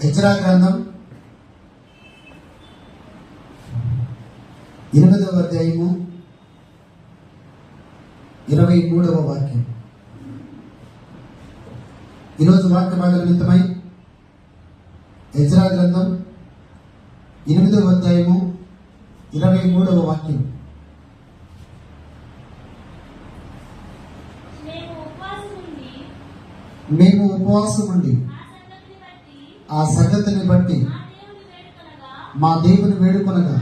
Ezra గ్రంథం 8వ అధ్యాయము 23వ వాక్యం. ఈరోజు వాక్య భాగ నిమిత్తమై ఎజ్రా గ్రంథం 8వ అధ్యాయము 23వ వాక్యం. మేము ఉపవాసం ఉండి ఆ సంగతిని బట్టి మా దేవుని వేడుకొనగా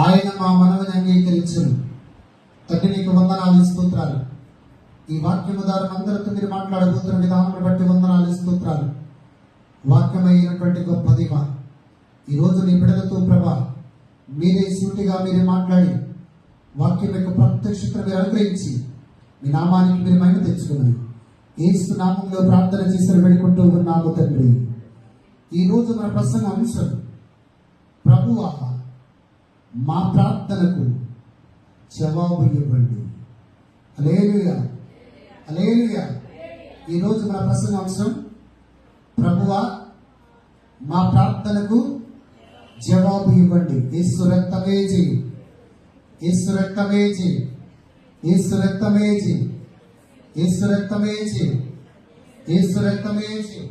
ఆయన మా మనవిని అంగీకరించును. తండ్రి నీకు వందనాలు స్తోత్రాలు. ఈ వాక్యము ద్వారా అందరితో మీరు మాట్లాడబోతున్న విధానం బట్టి వందనాలు స్తోత్రాలు. వాక్యమైనటువంటి గొప్ప దేవ, ఈరోజు నీ బిడ్డలతో ప్రభా మీరే సూటిగా మీరే మాట్లాడి వాక్యం యొక్క ప్రత్యక్షత మీరు అనుగ్రహించి మీ నామానికి మీరు మహిమ తెచ్చుకున్నారు. యేసు నామంలో ప్రార్థన చేసి వేడుకుంటూ ఉన్నాము తండ్రి. ఈరోజు మన ప్రసంగ అంశం ప్రభువా మా ప్రార్థనకు జవాబు ఇవ్వండి. హల్లెలూయా, హల్లెలూయా. ఈరోజు మన ప్రసంగ అంశం ప్రభువా మా ప్రార్థనకు జవాబు ఇవ్వండి. యేసు రక్తమే జయం, యేసు రక్తమే జయం, యేసు రక్తమే జయం, యేసు రక్తమే జయం, యేసు రక్తమే జయం,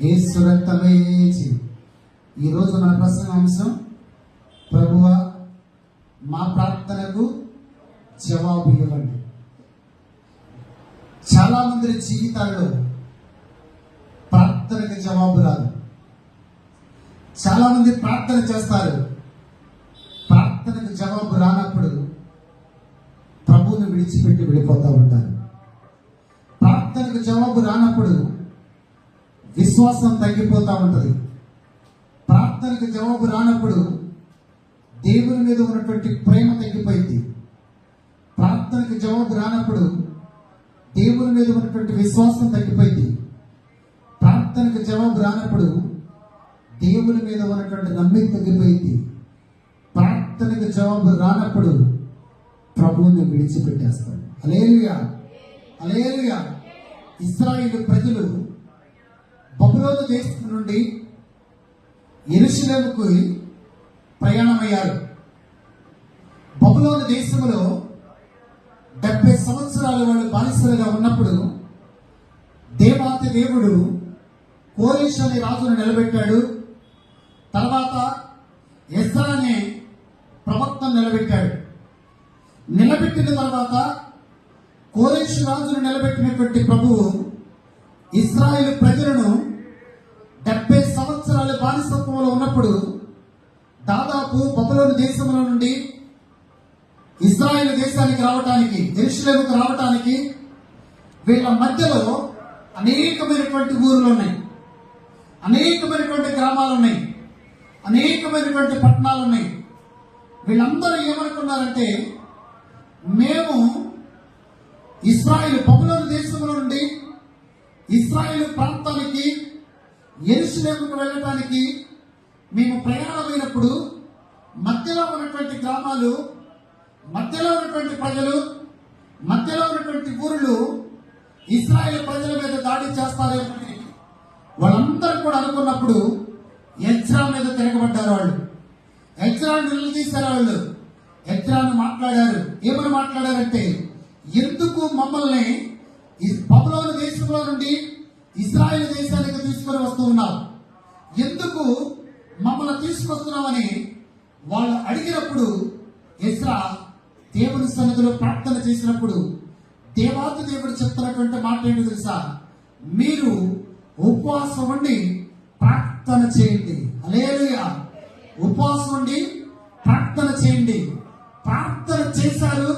యేసు రక్తమే జయం. ఈరోజు మన ప్రసంగ అంశం ప్రభువా మా ప్రార్థనకు జవాబు ఇవ్వండి. చాలా మంది జీవితాల్లో ప్రార్థనకు జవాబు రాదు. చాలా మంది ప్రార్థన చేస్తారు, ప్రార్థనకు జవాబు రానప్పుడు ప్రభువుని విడిచిపెట్టి వెళ్ళిపోతూ ఉంటారు. ప్రార్థనకు జవాబు రానప్పుడు విశ్వాసం తగ్గిపోతూ ఉంటుంది. ప్రార్థనకు జవాబు రానప్పుడు దేవుని మీద ఉన్నటువంటి ప్రేమ తగ్గిపోయింది. ప్రార్థనకు జవాబు రానప్పుడు దేవుని మీద ఉన్నటువంటి విశ్వాసం తగ్గిపోయింది. ప్రార్థనకు జవాబు రానప్పుడు దేవుని మీద ఉన్నటువంటి నమ్మిక తగ్గిపోయింది. ప్రార్థనకు జవాబు రానప్పుడు ప్రభువుని విడిచిపెట్టేస్తారు. హల్లెలూయా, హల్లెలూయా. ఇశ్రాయేలు ప్రజలు బబులోను దేశం నుండి యెరూషలేముకు ప్రయాణమయ్యారు. బబులోను దేశంలో 70 సంవత్సరాలు వాళ్ళు బానిసలుగా ఉన్నప్పుడు దేవాతి దేవుడు కోరేషు అనే రాజును నిలబెట్టాడు. తర్వాత ఎజ్రా అనే ప్రవక్తను నిలబెట్టాడు. నిలబెట్టిన తర్వాత కోరేషు రాజును నిలబెట్టినటువంటి ప్రభువు ఇశ్రాయేలు ప్రజలను 70 సంవత్సరాలు బానిసత్వంలో ఉన్నప్పుడు దాదాపు బబులోను దేశంలో నుండి ఇశ్రాయేలు దేశానికి రావటానికి, యెరూషలేముకు రావటానికి వీళ్ళ మధ్యలో అనేకమైనటువంటి ఊర్లు ఉన్నాయి, అనేకమైనటువంటి గ్రామాలు ఉన్నాయి, అనేకమైనటువంటి పట్టణాలు ఉన్నాయి. వీళ్ళందరూ ఏమనుకున్నారంటే, మేము ఇశ్రాయేలు బబులోను దేశంలో నుండి ఇశ్రాయేలు ప్రాంతానికి యెరూషలేముకు వెళ్ళటానికి మేము ప్రయాణమైనప్పుడు మధ్యలో ఉన్నటువంటి గ్రామాలు, మధ్యలో ఉన్నటువంటి ప్రజలు, మధ్యలో ఉన్నటువంటి ఊరులు ఇశ్రాయేలు ప్రజల మీద దాడి చేస్తారేమని వాళ్ళందరూ కూడా అనుకున్నప్పుడు ఎజ్రా మీద తిరగబడ్డారు. వాళ్ళు ఎజ్రాను నిలదీశారు. వాళ్ళు ఎజ్రాను మాట్లాడారు. ఏమని మాట్లాడారంటే, ఎందుకు మమ్మల్ని బబులోను దేశంలో నుండి ఇశ్రాయేలు దేశానికి తీసుకొని వస్తూ ఉన్నావు, ఎందుకు మమ్మల్ని తీసుకొస్తున్నామని వాళ్ళు అడిగినప్పుడు ఎజ్రా దేవుని సన్నిధిలో ప్రార్థన చేసినప్పుడు దేవాతి దేవుడు చెప్తున్నటువంటి మాట ఏంటో తెలుసా? మీరు ఉపవాసం ఉండి ప్రార్థన చేయండి. హల్లెలూయా. ఉపవాసం ఉండి ప్రార్థన చేయండి. ప్రార్థన చేశారు.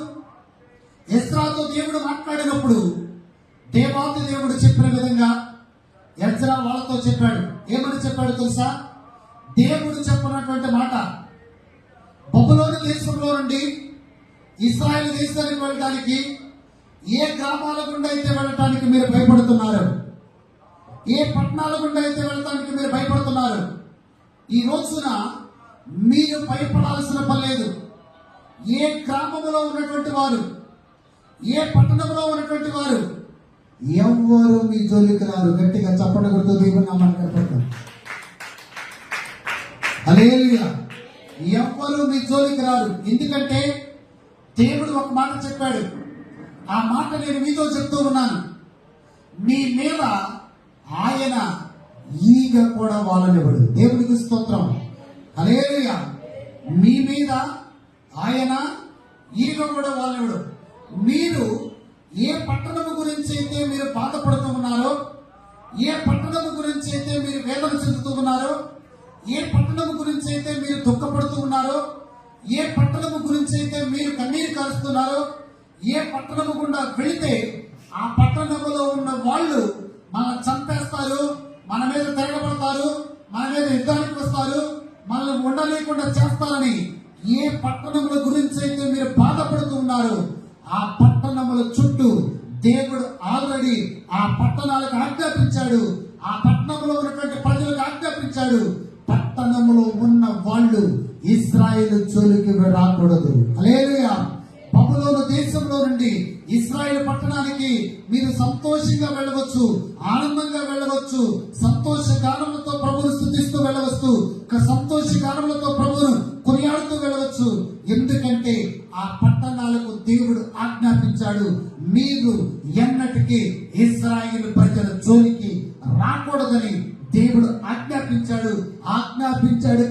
ఎజ్రాతో దేవుడు మాట్లాడినప్పుడు దేవాతి దేవుడు చెప్పిన విధంగా ఎజ్రా వాళ్ళతో చెప్పాడు. ఏమని చెప్పాడు తెలుసా? దేవుడు చెప్పినటువంటి మాట, బబులోను దేశంలో నుండి ఇశ్రాయేలు దేశానికి వెళ్ళడానికి ఏ గ్రామాల గుండా అయితే వెళ్ళటానికి మీరు భయపడుతున్నారు, ఏ పట్టణాల గుండా అయితే వెళ్ళటానికి మీరు భయపడుతున్నారు, ఈ రోజున మీరు భయపడాల్సిన పని లేదు. ఏ గ్రామంలో ఉన్నటువంటి వారు, ఏ పట్టణంలో ఉన్నటువంటి వారు ఎవ్వరు మీ జోలికి రారు. గట్టిగా చప్పట కొడుతూ దేవుని నామాన్ని కనపడతాం. హల్లెలూయా. ఎవ్వరు మీ జోలికి రారు. ఎందుకంటే దేవుడు ఒక మాట చెప్పాడు. ఆ మాట నేను మీతో చెప్తూ ఉన్నాను. మీ మీద ఆయన ఈగ కూడా వాలనివ్వడు. దేవునికి స్తోత్రం. హల్లెలూయా. మీ మీద ఆయన ఈగ కూడా వాలనివ్వడు. మీరు ఏ పట్టణము గురించి అయితే మీరు బాధపడుతూ ఉన్నారో, ఏ పట్టణము గురించి అయితే మీరు వేదన చెందుతూ ఉన్నారో, ఏ పట్టణము గురించి అయితే మీరు దుఃఖపడుతూ ఉన్నారో, ఏ పట్టణము గురించి అయితే మీరు కన్నీరు కారుస్తున్నారో, ఏ పట్టణము గుండా వెళితే ఆ పట్టణములో ఉన్న వాళ్ళు మనల్ని చంపేస్తారు, మన మీద తిరగబడతారు, మన మీద యుద్ధానికి వస్తారు, మనల్ని ఉండలేకుండా చేస్తారని ఏ పట్టణముల గురించి అయితే మీరు బాధపడుతూ ఉన్నారు, ఆ పట్టణముల చుట్టూ దేవుడు ఆల్రెడీ ఆ పట్టణాలకు ఆజ్ఞాపించాడు. ఆ పట్టణంలో ఉన్నటువంటి ప్రజలకు ఆజ్ఞాపించాడు. పట్టణంలో ఉన్న వాళ్ళు ఇశ్రాయేలు జోలికి రాకూడదు. హల్లెలూయా. బబులోను దేశంలో నుండి ఇశ్రాయేలు పట్టణానికి మీరు సంతోషంగా వెళ్ళవచ్చు, ఆనందంగా వెళ్ళవచ్చు, సంతోష గానములతో ప్రభువును స్తుతిస్తూ వెళ్ళవచ్చు, సంతోష గానములతో ప్రభువును కొనియాడుతూ వెళ్ళవచ్చు. ఎందుకంటే ఆ పట్టణాలకు దేవుడు ఆజ్ఞాపించాడు, మీరు ఎన్నటికీ ఇశ్రాయేలు ప్రజల జోలికి రాకూడదని దేవుడు ఆజ్ఞాపించాడు.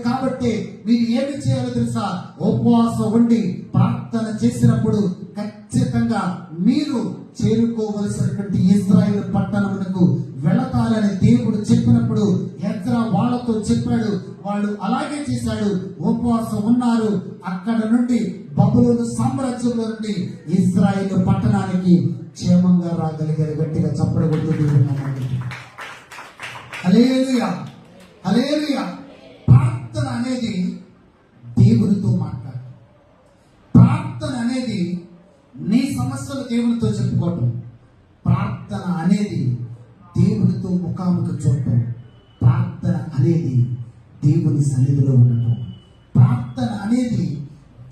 కాబట్టి మీరు ఏమి చేయాలో తెలుసా? ఉపవాసం ఉండి ప్రార్థన చేసినప్పుడు ఖచ్చితంగా మీరు చేరుకోవలసినటువంటి ఇశ్రాయేలు పట్టణమునకు వెళతారని దేవుడు చెప్పినప్పుడు ఎజ్రా వాళ్ళతో చెప్పాడు. వాళ్ళు అలాగే చేశాడు. ఉపవాసం ఉన్నారు. అక్కడ నుండి బబులోను సామ్రాజ్యంలో నుండి ఇశ్రాయేలు పట్టణానికి క్షేమంగా రాగలిగారు. గట్టిగా చప్పట్లు కొడుతూ హల్లెలూయా. హల్లెలూయా. ప్రార్థన అనేది దేవునితో మాట్లాడు. ప్రార్థన అనేది నీ సమస్యలు దేవునితో చెప్పుకోవటం. ప్రార్థన అనేది దేవునితో ముఖాముఖి చూడటం. ప్రార్థన అనేది దేవుని సన్నిధిలో ఉండటం. ప్రార్థన అనేది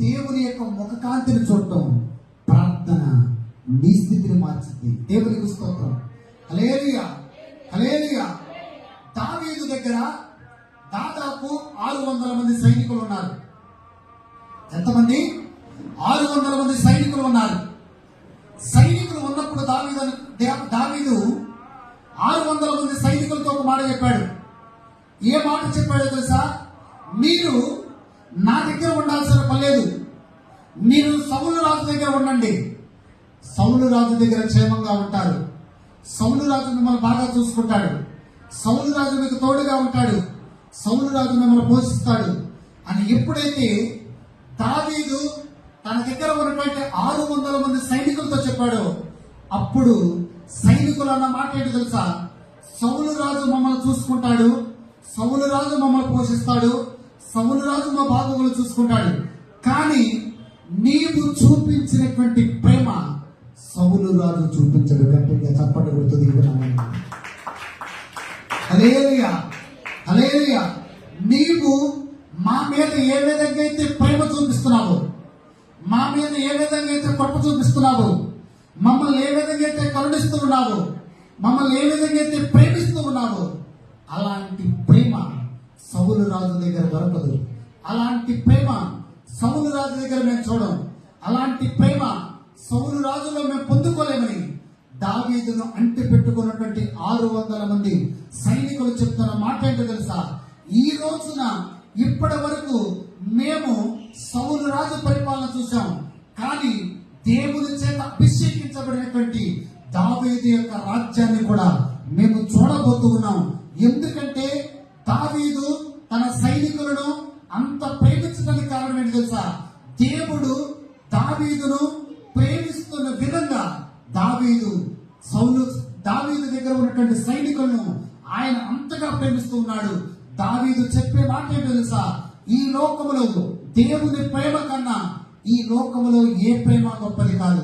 దేవుని యొక్క ముఖకాంతిని చూడటం. ప్రార్థన నీ స్థితిని మార్చింది. దేవునికి స్తోత్రం. హల్లెలూయా. హల్లెలూయా. దావీదు దగ్గర దాదాపు 600 మంది సైనికులు ఉన్నారు. ఎంతమంది? 600 మంది సైనికులు ఉన్నారు. సైనికులు ఉన్నప్పుడు దావీదు 600 మంది సైనికులతో ఒక మాట చెప్పాడు. ఏ మాట చెప్పాడో తెలుసా? మీరు నా దగ్గర ఉండాల్సిన పని లేదు, మీరు సౌలు రాజు దగ్గర ఉండండి. సౌలు రాజు దగ్గర క్షేమంగా ఉంటారు. సౌలు రాజు మిమ్మల్ని బాగా చూసుకుంటాడు. సౌలు రాజు మీకు తోడుగా ఉంటాడు. సౌలు రాజు మిమ్మల్ని పోషిస్తాడు అని ఎప్పుడైతే దావీదు తన దగ్గర ఉన్నటువంటి 600 మంది సైనికులతో చెప్పాడో, అప్పుడు సైనికులు అన్న మాట ఏంటి తెలుసా? సౌలు రాజు మమ్మల్ని చూసుకుంటాడు, సౌలు రాజు మమ్మల్ని పోషిస్తాడు, సౌలు రాజు మా బాగోగులు చూసుకుంటాడు. కానీ నీవు చూపించినటువంటి ప్రేమ సౌలు రాజు చూపించడు. గట్టిగా చప్పట్లు కొడుతుంది. హల్లెలూయా. హల్లెలూయా. నీవు మా మీద ఏ విధంగా అయితే ప్రేమ చూపిస్తున్నావో, మా మీద ఏ విధంగా అయితే కృప చూపిస్తున్నావో, మమ్మల్ని ఏ విధంగా అయితే కరుణిస్తూ ఉన్నావో, మమ్మల్ని ఏ విధంగా అయితే ప్రేమిస్తూ ఉన్నావో, అలాంటి ప్రేమ సౌలు రాజు దగ్గర దొరకదు. అలాంటి ప్రేమ సౌలు రాజు దగ్గర మేము చూడం. అలాంటి ప్రేమ సౌలు రాజులో మేము పొందుకోలేమని దావీదును అంటి పెట్టుకున్నటువంటి 600 మంది సైనికులు చెప్తున్న మాట ఏంటో తెలుసా? ఈ రోజున ఇప్పటి వరకు మేము సౌలు రాజు పరిపాలన చూసాం, కానీ దేవుని చేత అభిషేకించబడినటువంటి దావీదు యొక్క రాజ్యాన్ని కూడా మేము చూడబోతూ ఉన్నాం. ఎందుకంటే దావీదు తన సైనికులను అంత ప్రేమించడానికి కారణం ఏంటి తెలుసా? దేవుడు దావీదును ప్రేమిస్తున్న విధంగా దావీదు దగ్గర ఉన్నటువంటి సైనికులను ఆయన అంతగా ప్రేమిస్తూ ఉన్నాడు. దావీదు చెప్పే మాట ఏంటో తెలుసా? ఈ లోకములో దేవుని ప్రేమ కన్నా ఈ లోకములో ఏ ప్రేమ గొప్పది కాదు.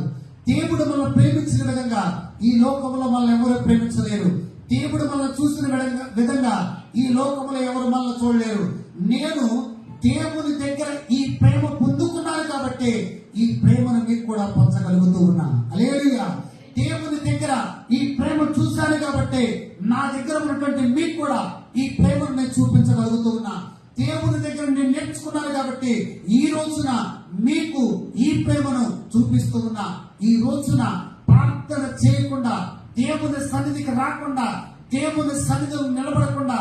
దేవుడు మనల్ని ప్రేమించిన విధంగా ఈ లోకములో మనల్ని ఎవరు ప్రేమించలేరు. దేవుడు మనల్ని చూసిన విధంగా ఈ లోకములో ఎవరు మనల్ని చూడలేరు. నేను దేవుని దగ్గర ఈ ప్రేమ పొందుకున్నాను కాబట్టి ఈ ప్రేమను మీకు కూడా పంచగలుగుతూ ఉన్నా. హల్లెలూయా. దేవుని దగ్గర ఈ ప్రేమ చూశాను కాబట్టి నా దగ్గర ఉన్నటువంటి మీకు కూడా ఈ ప్రేమను నేను చూపించగలుగుతూ ఉన్నా. దేవుని దగ్గర నేను నేర్చుకున్నాను కాబట్టి ఈ రోజున మీకు ఈ ప్రేమను చూపిస్తూ ఉన్నా. ఈ రోజున ప్రార్థన చేయకుండా, దేవుని సన్నిధికి రాకుండా, దేవుని సన్నిధిలో నిలబడకుండా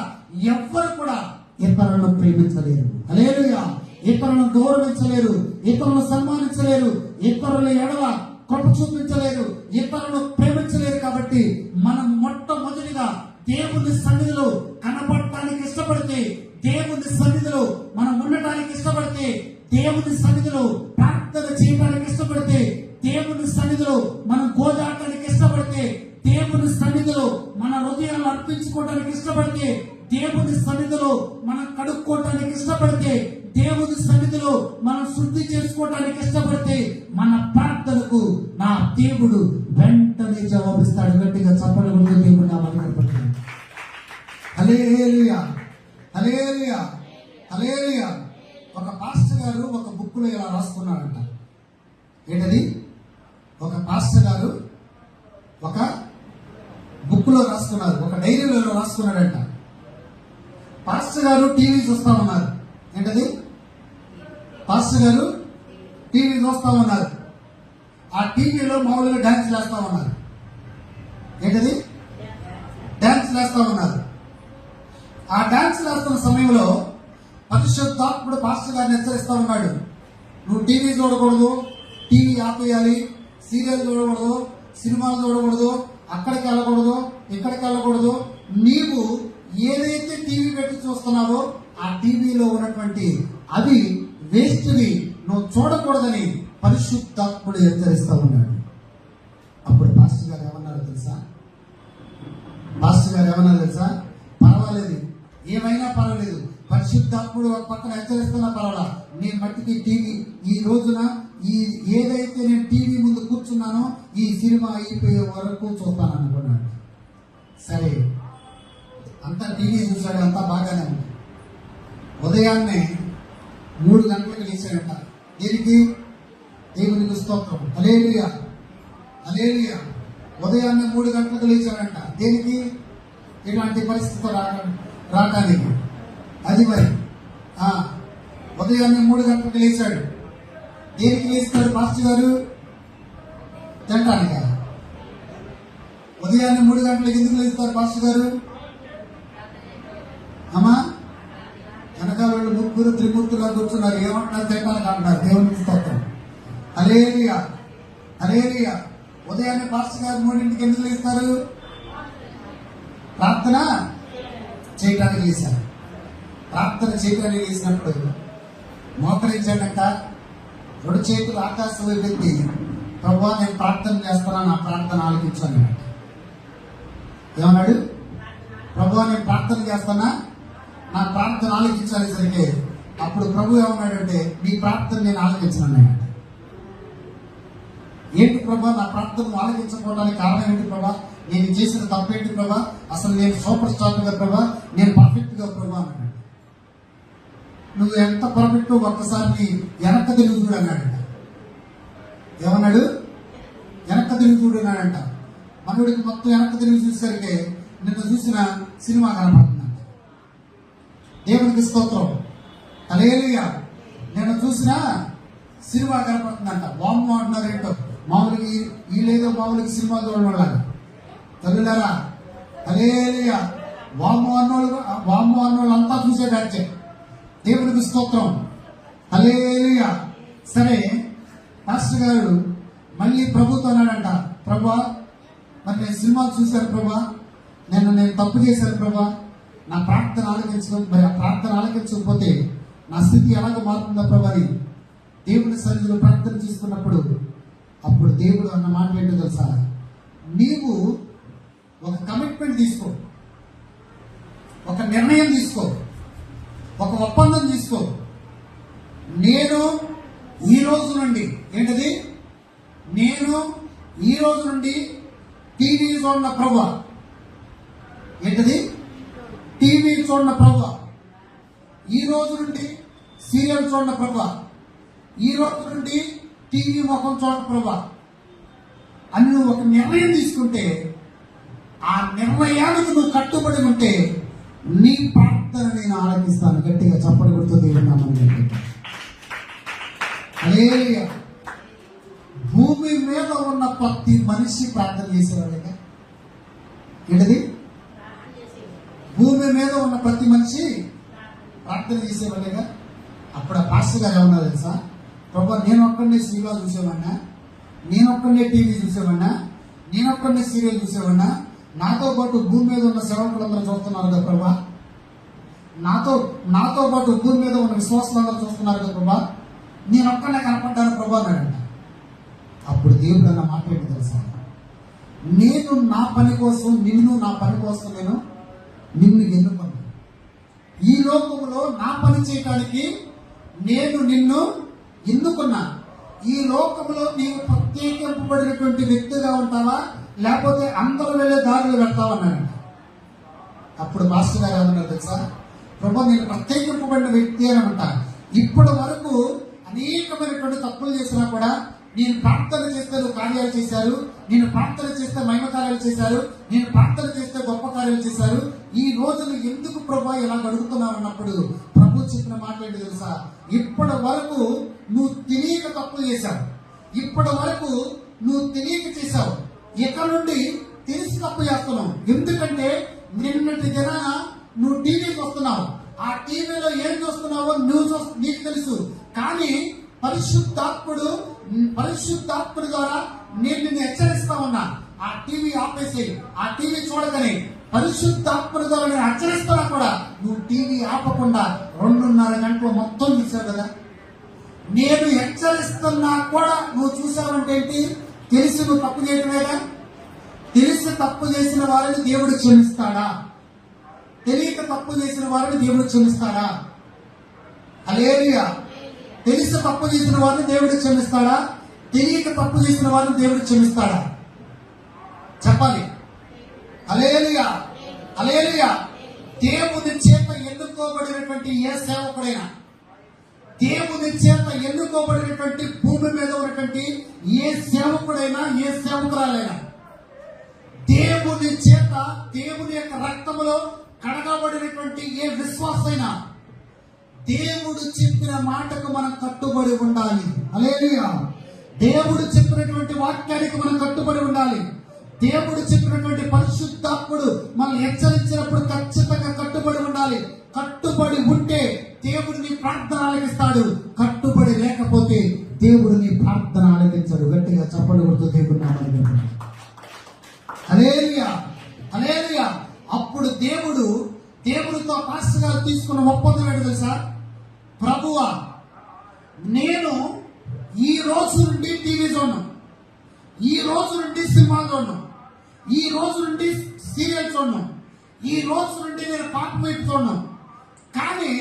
ఎవ్వరు కూడా ఇతరులను ప్రేమించలేరు. హల్లెలూయా. ఇతరులను గౌరవించలేరు, ఇతరులను సన్మానించలేరు, ఇతరుల ఎడల కృప చూపించలేరు, ఇతరులను ప్రేమించలేరు. కాబట్టి మనం మొట్టమొదటిగా దేవుని సన్నిధిలో కనపడటానికి ఇష్టపడితే, దేవుని సన్నిధిలో మనం ఉండటానికి ఇష్టపడితే, దేవుని సన్నిధిలో ప్రార్థన చేయడానికి ఇష్టపడితే, దేవుని సన్నిధిలో మనం గోజాడటానికి ఇష్టపడితే, దేవుని సన్నిధిలో మన హృదయాలను అర్పించుకోవడానికి ఇష్టపడితే, దేవుని సన్నిధిలో మనం కడుక్కోవటానికి ఇష్టపడితే, దేవుని సన్నిధిలో మనం శుద్ధి చేసుకోవటానికి ఇష్టపడితే, మన ప్రార్థనకు నా దేవుడు వెంటనే జవాబిస్తాడు. గట్టిగా చప్పట్లు కొడుతూ దేవుడు నామమున కనపడతాడు. హల్లెలూయా, హల్లెలూయా, హల్లెలూయా. ఒక పాస్టర్ గారు ఒక బుక్ లో ఇలా రాసుకున్నారంట. ఏంటది? ఒక పాస్టర్ గారు ఒక బుక్ లో రాసుకున్నారు, ఒక డైరీలో రాసుకున్నాడంట. పాస్టర్ గారు టీవీ చూస్తా ఉన్నారు. ఏంటది? పాస్టర్ గారు టీవీ చూస్తా ఉన్నారు. ఆ టీవీలో మామూలుగా డాన్స్ వేస్తా ఉన్నారు. ఏంటది? డాన్స్ వేస్తా ఉన్నారు. ఆ డాన్స్ వేస్తున్న సమయంలో పరిశుద్ధాత్ముడు పాస్టర్ గారిని హెచ్చరిస్తా ఉన్నాడు. నువ్వు టీవీ చూడకూడదు, టీవీ ఆపేయాలి, సీరియల్ చూడకూడదు, సినిమాలు చూడకూడదు, అక్కడికి వెళ్ళకూడదు, ఇక్కడికి వెళ్ళకూడదు. నీవు ఏదైతే టీవీ పెట్టి చూస్తున్నావో ఆ టీవీలో ఉన్నటువంటి అవి వేస్ట్ని నువ్వు చూడకూడదని పరిశుద్ధాత్ముడు హెచ్చరిస్తా ఉన్నాడు. అప్పుడు పాస్టర్ గారు ఏమన్నారో తెలుసా? పాస్టర్ గారు ఏమన్నారో తెలుసా? పర్వాలేదు, ఏమైనా పర్వాలేదు, పరిశుద్ధాత్ముడు ఒక పక్కన హెచ్చరిస్తున్నా పర్వాలా, నేను మట్టికి టీవీ ఈ రోజున ఏదైతే నేను టీవీ ముందు కూర్చున్నానో ఈ సినిమా అయిపోయే వరకు చూస్తాను అనుకున్నాడు. సరే, అంతా టీవీ చూశాడు, అంతా బాగానే ఉంది. ఉదయాన్నే 3 గంటలకు లేచాడంట. దీనికి దేవునికి స్తోత్రం. హల్లెలూయా, హల్లెలూయా. ఉదయాన్నే 3 గంటలకు లేచాడంట. దేనికి? ఇలాంటి పరిస్థితి రావడానికి. అది మరి ఉదయాన్నే 3 గంటలకు లేచాడు. దేనికి లేస్తాడు పాస్టర్ గారు? తినటానిక? ఉదయాన్నే 3 గంటలకు ఎందుకు లేస్తారు పాస్టర్ గారు? అమ్మా, వెనక వాళ్ళు 3 త్రిమూర్తులుగా కూర్చున్నారు. ఏమంటున్నారు? తినటానికి అంటున్నారు. దేవునికి స్తోత్రం. హల్లెలూయా, హల్లెలూయా. ఉదయాన్నే పాస్టర్ గారు 3ంటికి ఎందుకు లేస్తారు? ప్రార్థన చేయటానికి లేచారు. ప్రార్థన చేయటానికి లేచినప్పుడు మోకరించాడంట. 2 చేతులు ఆకాశం వైపు ఎత్తి, ప్రభువా నేను ప్రార్థన చేస్తున్నా, నా ప్రార్థన ఆలకించాను. ఏమన్నాడు? ప్రభువా నేను ప్రార్థన చేస్తున్నా, నా ప్రార్థన ఆలకించాల్సరికి అప్పుడు ప్రభు ఏమన్నాడంటే, నీ ప్రార్థన నేను ఆలకించనన్నాడు. ఏంటి ప్రభా నా ప్రార్థన ఆలకించకపోవడానికి కారణం ఏంటి ప్రభా? నేను చేసిన తప్పేంటి ప్రభా? అసలు నేను సూపర్ స్టార్ గా ప్రభా, నేను పర్ఫెక్ట్ గా ప్రభా అన్నాడు. నువ్వు ఎంత పర్ఫెక్ట్ ఒక్కసారి వెనక్క తిరిగి చూడు అన్నాడంట. ఏమన్నాడు? వెనక్క తిరిగి చూడు అన్నాడంట. మనవుడికి మొత్తం వెనక్క తిరిగి చూసేసరికి నిన్ను చూసిన సినిమా కనపడుతుందంట. దేవునికి స్తోత్రం. హల్లెలూయా. నేను చూసిన సినిమా కనపడుతుందంట. వామ్మ అంటున్నారు ఏంటో, మామూలుగా వీళ్ళేదో మామూలుగా సినిమా చూడడం వల్ల తల్లులారా. హల్లెలూయా. వామ్మ అన్నోళ్ళు అంతా చూసే బ్యాచే. దేవునికి స్తోత్రం. హల్లెలూయా. సరే, పాస్టర్ గారు మళ్ళీ ప్రభుతో అన్నాడంట, ప్రభా మరి నేను సినిమాలు చూశాను ప్రభా, నేను తప్పు చేశాను ప్రభా, నా ప్రార్థన ఆలకించడం, మరి ఆ ప్రార్థన ఆలకించకపోతే నా స్థితి ఎలాగ మారుతుందా ప్రభా అని దేవుని సన్నిధిలో ప్రార్థన చేసుకున్నప్పుడు అప్పుడు దేవుడు అన్న మాట ఏంటో తెలుసా? నీవు ఒక కమిట్మెంట్ తీసుకో, ఒక నిర్ణయం తీసుకో, ఒక ఒప్పందం తీసుకో. నేను ఈ రోజు నుండి ఏంటది? నేను ఈ రోజు నుండి టీవీ చూడన ప్రభు. ఏంటది? టీవీ చూడన ప్రభు. ఈ రోజు నుండి సీరియల్ చూడన ప్రభు. ఈ రోజు నుండి టీవీ ముఖం చూడన ప్రభు అని నువ్వు ఒక నిర్ణయం తీసుకుంటే ఆ నిర్ణయానికి నువ్వు కట్టుబడి ఉంటే నీ ప్రార్థన నేను ఆలకిస్తాను. గట్టిగా చప్పటి కొడుతూ దేవున్నామని. హల్లెలూయా. భూమి మీద ఉన్న ప్రతి మనిషి ప్రార్థన చేసేవాళ్ళగా. ఏంటది? భూమి మీద ఉన్న ప్రతి మనిషి ప్రార్థన చేసేవాళ్ళగా. అప్పుడు ఆ పాస్టర్ గారు ఏమన్నా తెలుసా? ప్రభా, నేను ఒక్కడే సినిమా చూసేవాడినా, నేను ఒక్కడే టీవీ చూసేవాడినా, నేను ఒక్కడే సీరియల్ చూసేవాడినా, నాతో పాటు భూమి మీద ఉన్న సేవకులందరూ చూస్తున్నారు కదా ప్రభా, నాతో పాటు భూమి మీద ఉన్న విశ్వాసులందరూ చూస్తున్నారు కదా ప్రభా, నేను ఒక్కడే కనపడ్డాను ప్రభా అన్నాడంట. అప్పుడు దేవుడు అన్న మాట ఏంటి తెలుసా? నేను నా పని కోసం నిన్ను, నా పని కోసం నేను నిన్ను ఎన్నుకున్నాను. ఈ లోకంలో నా పని చేయడానికి నేను నిన్ను ఎన్నుకున్నా. ఈ లోకంలో నీవు ప్రత్యేకింపబడినటువంటి వ్యక్తిగా ఉంటావా, లేకపోతే అందరూ వెళ్ళే దారిలో వెళ్తావా అన్నాడంట. అప్పుడు మాస్టర్ గారు ఏమన్నారు తెలుసా? ప్రభా, నేను ప్రత్యేకింపబడిన వ్యక్తి అని అంటా. ఇప్పటి వరకు అనేకమైనటువంటి తప్పులు చేసినా కూడా నేను ప్రార్థన చేస్తే నువ్వు కార్యాలు చేశారు, నేను ప్రార్థన చేస్తే మహిమ కార్యాలు చేశారు, నేను ప్రార్థన చేస్తే గొప్ప కార్యాలు చేశారు. ఈ రోజును ఎందుకు ప్రభా ఇలా గడుపుతున్నావు అన్నప్పుడు ప్రభు చెప్పిన మాట ఏంటి తెలుసా? ఇప్పటి వరకు నువ్వు తెలియక తప్పులు చేశావు, ఇప్పటి వరకు నువ్వు తెలియక చేశావు, ఇక నుండి తెలిసి తప్పు చేస్తున్నావు. ఎందుకంటే నిన్నటి దినాన నువ్వు టీవీ చూస్తున్నావు, ఆ టీవీలో ఏం చూస్తున్నావో నీకు తెలుసు. కానీ పరిశుద్ధాత్ముడు ద్వారా నేను నిన్ను హెచ్చరిస్తా ఉన్నా. ఆ టీవీ ఆపేసి, ఆ టీవీ చూడకని పరిశుద్ధాత్ముడి ద్వారా నేను హెచ్చరిస్తున్నా కూడా నువ్వు టీవీ ఆపకుండా 2.5 గంటలు మొత్తం చూసావు కదా. నేను హెచ్చరిస్తున్నా కూడా నువ్వు చూసావంటే ఏంటి? తెలిసి నువ్వు తప్పు చేయటమేగా. తెలిసి తప్పు చేసిన వారిని దేవుడు క్షమిస్తాడా? తెలియక తప్పు చేసిన వారిని దేవుడు క్షమిస్తాడా? హల్లెలూయా. తెలిసి తప్పు చేసిన వారిని దేవుడు క్షమిస్తాడా? తెలియక తప్పు చేసిన వారిని దేవుడు క్షమిస్తాడా? చెప్పాలి. హల్లెలూయా, హల్లెలూయా. దేవుని చేత ఎన్నుకోబడినటువంటి ఏ సేవకుడైనా, దేవుని చేత ఎన్నుకోబడినటువంటి భూమి మీద ఉన్నటువంటి ఏ సేవకుడైనా, ఏ సేవకురాలైనా, దేవుని చేత, దేవుని యొక్క రక్తములో కడగబడినటువంటి ఏ విశ్వాసైనా దేవుడు చెప్పిన మాటకు మనం కట్టుబడి ఉండాలి. హల్లెలూయా. దేవుడు చెప్పినటువంటి వాక్యానికి మనం కట్టుబడి ఉండాలి. దేవుడు చెప్పినటువంటి పరిశుద్ధాత్ముడు మనల్ని హెచ్చరించినప్పుడు ఖచ్చితంగా కట్టుబడి ఉండాలి. కట్టుబడి ఉంటే దేవుడు నీ ప్రార్థన ఆలకిస్తాడు. కట్టుబడి లేకపోతే దేవుడు నీ ప్రార్థన ఆలకించాడు. గట్టిగా చప్పట్లు కొడుతూ దేవుడు నామమున. హల్లెలూయా, హల్లెలూయా. అప్పుడు దేవుడితో పాస్టర్ గారు తీసుకున్న ఒప్పందం ఏంటో తెలుసా? ప్రభువా, నేను ఈ రోజు నుండి టీవీ చూడను, ఈ రోజు నుండి సినిమా చూడను, ఈ రోజు నుండి సీరియల్ చూడను, ఈ రోజు నుండి నేను పాట వైపు చూడను. కానీ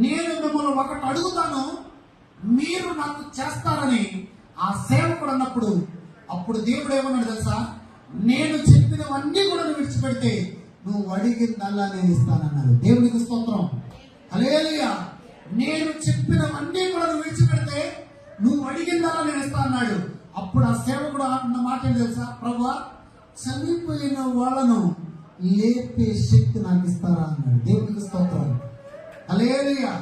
నేను మిమ్మల్ని ఒకటి అడుగుతాను, మీరు నాకు చేస్తారని ఆ సేవకుడు అన్నప్పుడు, అప్పుడు దేవుడు ఏమన్నాడు తెలుసా? నేను చెప్పినవన్నీ కూడా నువ్వు విడిచిపెడితే నువ్వు అడిగిందల్లా నేను ఇస్తానన్నాడు. దేవునికి స్తోత్రం. హల్లెలూయా. నేను చెప్పినవన్నీ కూడా నువ్వు విడిచిపెడితే నువ్వు అడిగిందల్లా నేను ఇస్తానన్నాడు. అప్పుడు ఆ సేవకుడు అన్న మాట ఏంటి తెలుసా? ప్రభువా, చనిపోయిన వాళ్ళను లేపే శక్తి నాకు ఇస్తారా అన్నాడు. దేవునికి స్తోత్రం. హల్లెలూయా,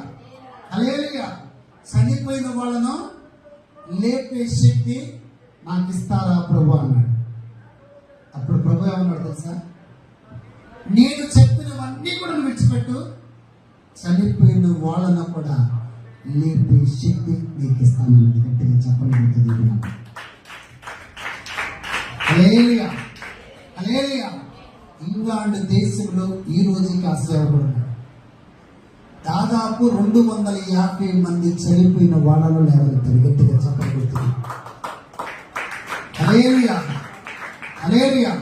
హల్లెలూయా. చనిపోయిన వాళ్ళను లేపే శక్తి నాకు ఇస్తారా ప్రభు అన్నాడు. అప్పుడు ప్రభు ఏమన్నాడు తెలుసా? నేను చెప్పినవన్నీ కూడా నువ్వు విడిచిపెట్టు, చనిపోయిన వాళ్ళను కూడా లేపే శక్తి నీకు ఇస్తానన్నది. గట్టిగా చెప్పలేదు. హల్లెలూయా, హల్లెలూయా. ఇంగ్లాండ్ దేశంలో ఈ రోజుకి ఆ సేవకుడు దాదాపు 250 మంది చనిపోయిన వాళ్ళను లేవనెత్తారు. గట్టిగా చెప్పలేదు. హల్లెలూయా, హల్లెలూయా.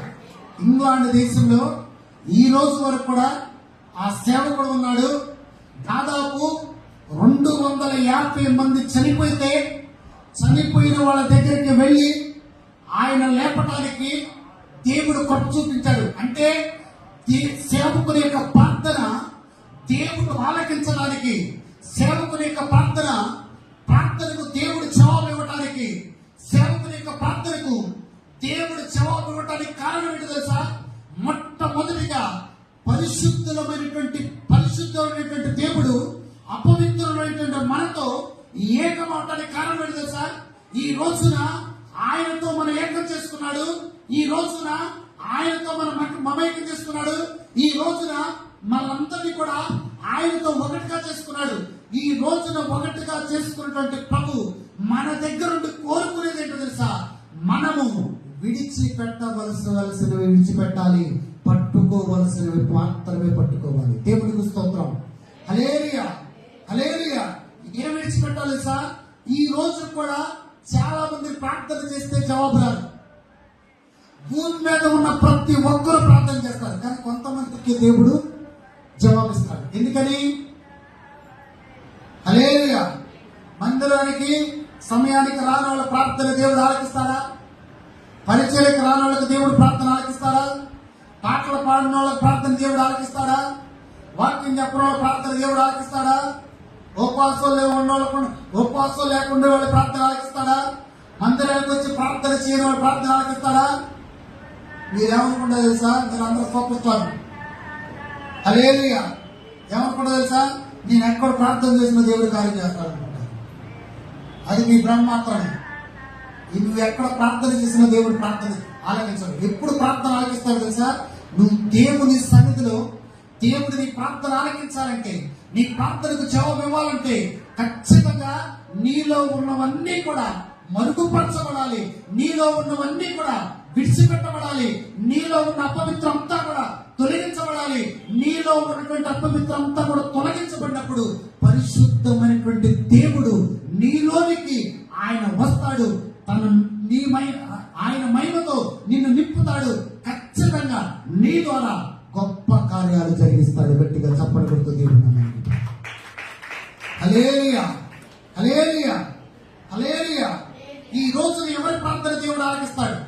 ఇంగ్లాండ్ దేశంలో ఈ రోజు వరకు కూడా ఆ సేవకుడు ఉన్నాడు. దాదాపు 250 మంది చనిపోయితే చనిపోయిన వాళ్ళ దగ్గరికి వెళ్ళి ఆయన లేపటానికి దేవుడు కట్టు చూపించాడు. అంటే సేవకుని యొక్క ప్రార్థన దేవుడు ఆలకించడానికి, సేవకుని యొక్క ప్రార్థనకు దేవుడు జవాబు ఇవ్వటానికి, సేవకుని యొక్క ప్రార్థనకు దేవుడు జవాబు ఇవ్వటానికి కారణం ఏంటి తెలుసా? పరిశుద్ధమైనటువంటి దేవుడు అపవిత్రమైనటువంటి మనతో ఏకమవటానికి కారణం ఏంటి తెలుసా? ఈ రోజున ఆయనతో మనం ఏకం చేసుకున్నాడు. ఈ రోజున ఆయనతో మనం మమేకం చేసుకున్నాడు. ఈ రోజున మనందరినీ కూడా ఆయనతో ఒకటిగా చేసుకున్నాడు. ఈ రోజున ఒకటిగా చేసుకున్నటువంటి ప్రభు మన దగ్గర నుండి కోరుకునేది ఏంటో తెలుసా? మనము విడిచిపెట్టవలసినవి విడిచిపెట్టాలి, పట్టుకోవలసినవి మాత్రమే పట్టుకోవాలి. దేవుడికి స్తోత్రం. హల్లెలూయా, హల్లెలూయా. ఏం విడిచిపెట్టాలి సార్? ఈ రోజు కూడా చాలా మంది ప్రార్థన చేస్తే జవాబు రాదు. భూమి మీద ఉన్న ప్రతి ఒక్కరూ ప్రార్థన చేస్తారు, కానీ కొంతమందికి దేవుడు జవాబిస్తాడు. ఎందుకని? హల్లెలూయా. మందిరానికి సమయానికి రాని వాళ్ళ ప్రార్థన దేవుడు ఆలకిస్తాడా? పరిచర్యకు రాని వాళ్ళకి దేవుడు ప్రార్థన ఆలకిస్తాడా? పాటలు పాడిన వాళ్ళకి ప్రార్థన దేవుడు ఆలకిస్తాడా? వాక్యం చెప్పిన వాళ్ళ ప్రార్థన దేవుడు ఆలకిస్తాడా? ఉపవాసం లేకుండా వాళ్ళ ప్రార్థన ఆలకిస్తాడా? మందిరానికి వచ్చి ప్రార్థన చేయని వాళ్ళ ప్రార్థన ఆలకిస్తాడా? మీరేమనుకుంటా తెలుసా? మీరు అందరూ స్వప్నిస్తారు. హల్లెలూయా. ఏమనుకుంటా తెలుసా? నేను ఎక్కడ ప్రార్థన చేసిన దేవుడు కార్యం చేస్తాడు అనుకుంటాను. అది మీ భ్రమ మాత్రమే. నువ్వు ఎక్కడ ప్రార్థన చేసిన దేవుడు ప్రార్థన ఆలకించాడు. ఎప్పుడు ప్రార్థన ఆలకిస్తాడు తెలుసా? నువ్వు దేవుని సన్నిధిలో దేవుడు నీ ప్రార్థన ఆలకించాలంటే, నీ ప్రార్థనకు జవాబు ఇవ్వాలంటే ఖచ్చితంగా నీలో ఉన్నవన్నీ కూడా మరుగుపరచబడాలి, నీలో ఉన్నవన్నీ కూడా విడిచిపెట్టబడాలి, నీలో ఉన్న అపవిత్రం అంతా కూడా తొలగించబడాలి. నీలో ఉన్నటువంటి అపవిత్రం అంతా కూడా తొలగించబడినప్పుడు పరిశుద్ధమైనటువంటి దేవుడు నీలోనికి ఆయన వస్తాడు. ఆయన మహిమతో నిన్ను నింపుతాడు. ఖచ్చితంగా నీ ద్వారా గొప్ప కార్యాలు జరిగిస్తాడు. గట్టిగా చప్పట్లు కొడుతూ దేవుడు. హల్లెలూయా, హల్లెలూయా, హల్లెలూయా. ఈ రోజు ఎవరి ప్రార్థన దేవుడు ఆలకిస్తాడు?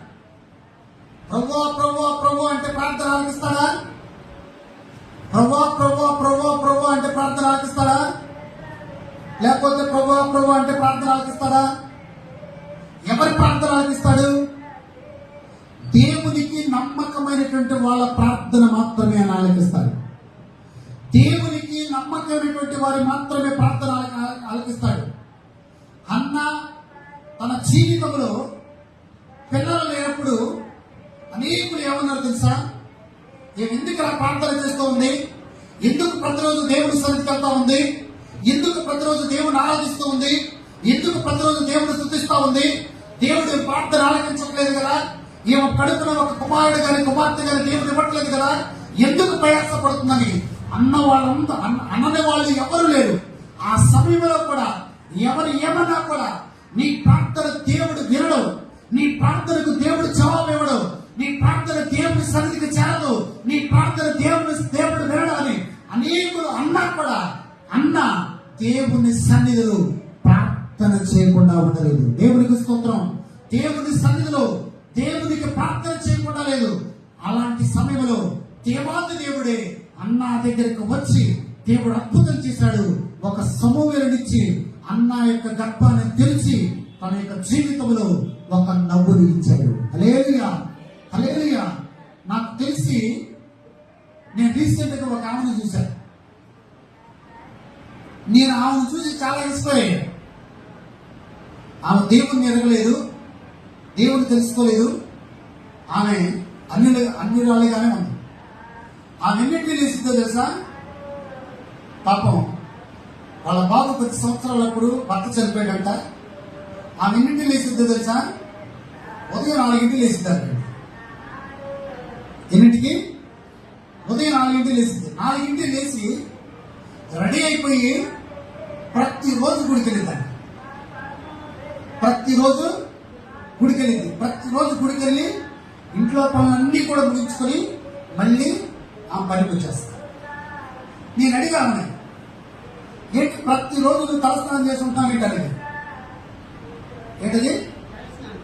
ప్రభువా ప్రభువా ప్రభువా అంటే ప్రార్థన ఆలకిస్తాడా? ప్రభువా ప్రభువా ప్రభువా ప్రభువా అంటే ప్రార్థన ఆలకిస్తాడా? లేకపోతే ప్రభువా ప్రభువా అంటే ప్రార్థన ఆలకిస్తాడా? ఎవరి ప్రార్థన ఆలకిస్తాడు? దేవునికి నమ్మకమైనటువంటి వాళ్ళ ప్రార్థన మాత్రమే ఆయన ఆలకిస్తాడు. దేవునికి నమ్మకమైనటువంటి వారి మాత్రమే ప్రార్థన ఆలకిస్తాడు. అన్న తన జీవితంలో పిల్లలు లేనప్పుడు అనేకులు ఏమన్నారు తెలుసా? ఎందుకు ఇలా ప్రార్థన చేస్తూ ఉంది? ఎందుకు ప్రతిరోజు దేవుడి సన్నిధికి వెళ్తా ఉంది? ఎందుకు ప్రతిరోజు దేవుని ఆరాధిస్తూ ఉంది? ఎందుకు ప్రతిరోజు దేవుడు స్తుతిస్తూ ఉంది? దేవుడి ప్రార్థన ఆలకించట్లేదు కదా? ఈమె కడుపున ఒక కుమారుడు గాని కుమార్తె గాని దేవుడు ఇవ్వట్లేదు కదా? ఎందుకు ప్రయాసపడుతుందని అన్ననే వాళ్ళు ఎవరు లేరు. ఆ సమయంలో కూడా ఎవరు ఏమన్నా కూడా నీ ప్రార్థన దేవుడు వినడు, నీ ప్రార్థనకు దేవుడు జవాబు ఇవ్వడు, నీ ప్రార్థన దేవుని సన్నిధికి చేరదు, నీ ప్రార్థన దేవుడు వినడాన్ని అనేకులు అన్నా కూడా అన్న దేవుని సన్నిధిలో ప్రార్థన చేయకుండా ఉండలేదు. దేవునికి స్తోత్రం. దేవుని సన్నిధిలో దేవునికి ప్రార్థన చేయకుండా లేదు. అలాంటి సమయంలో దేవాది దేవుడే అన్నా దగ్గరికి వచ్చి దేవుడు అద్భుతం చేశాడు. ఒక సమూహులనిచ్చి అన్న యొక్క గర్భాన్ని తెరిచి తన యొక్క జీవితంలో ఒక నవ్వుని ఇచ్చాడు. హల్లెలూయా, హల్లెలూయా. నాకు తెలిసి నేను రీసెంట్ గా ఒక ఆమెను చూశాను. నేను ఆమెను చూసి చాలా ఇన్స్పైర్ అయ్యాను. ఆమె దేవుణ్ణి ఎరగలేదు, దేవుని తెలుసుకోలేదు. ఆమె అన్ని రాళ్ళుగానే ఉంది. ఆమె ఎన్నింటినీ లేచిందో తెలుసా? పాపం వాళ్ళ బాబు 10 సంవత్సరాలప్పుడు భర్త చనిపోయాడంట. ఆమె ఎన్నింటినీ లేచిందో తెలుసా? ఉదయం 4 లేచిద్దారు. ఎన్నింటికి? ఉదయం 4 లేచింది. 4 లేచి రెడీ అయిపోయి ప్రతిరోజు గుడికి వెళ్ళిందండి. ప్రతిరోజు గుడికి వెళ్ళి ఇంట్లో పనులన్నీ కూడా ముగించుకొని మళ్ళీ ఆ పనికి వచ్చేస్తా. నేను అడిగాను, ఏంటి ప్రతిరోజు నువ్వు తలస్నానం చేసి ఉంటావు ఏంటది? ఏంటది?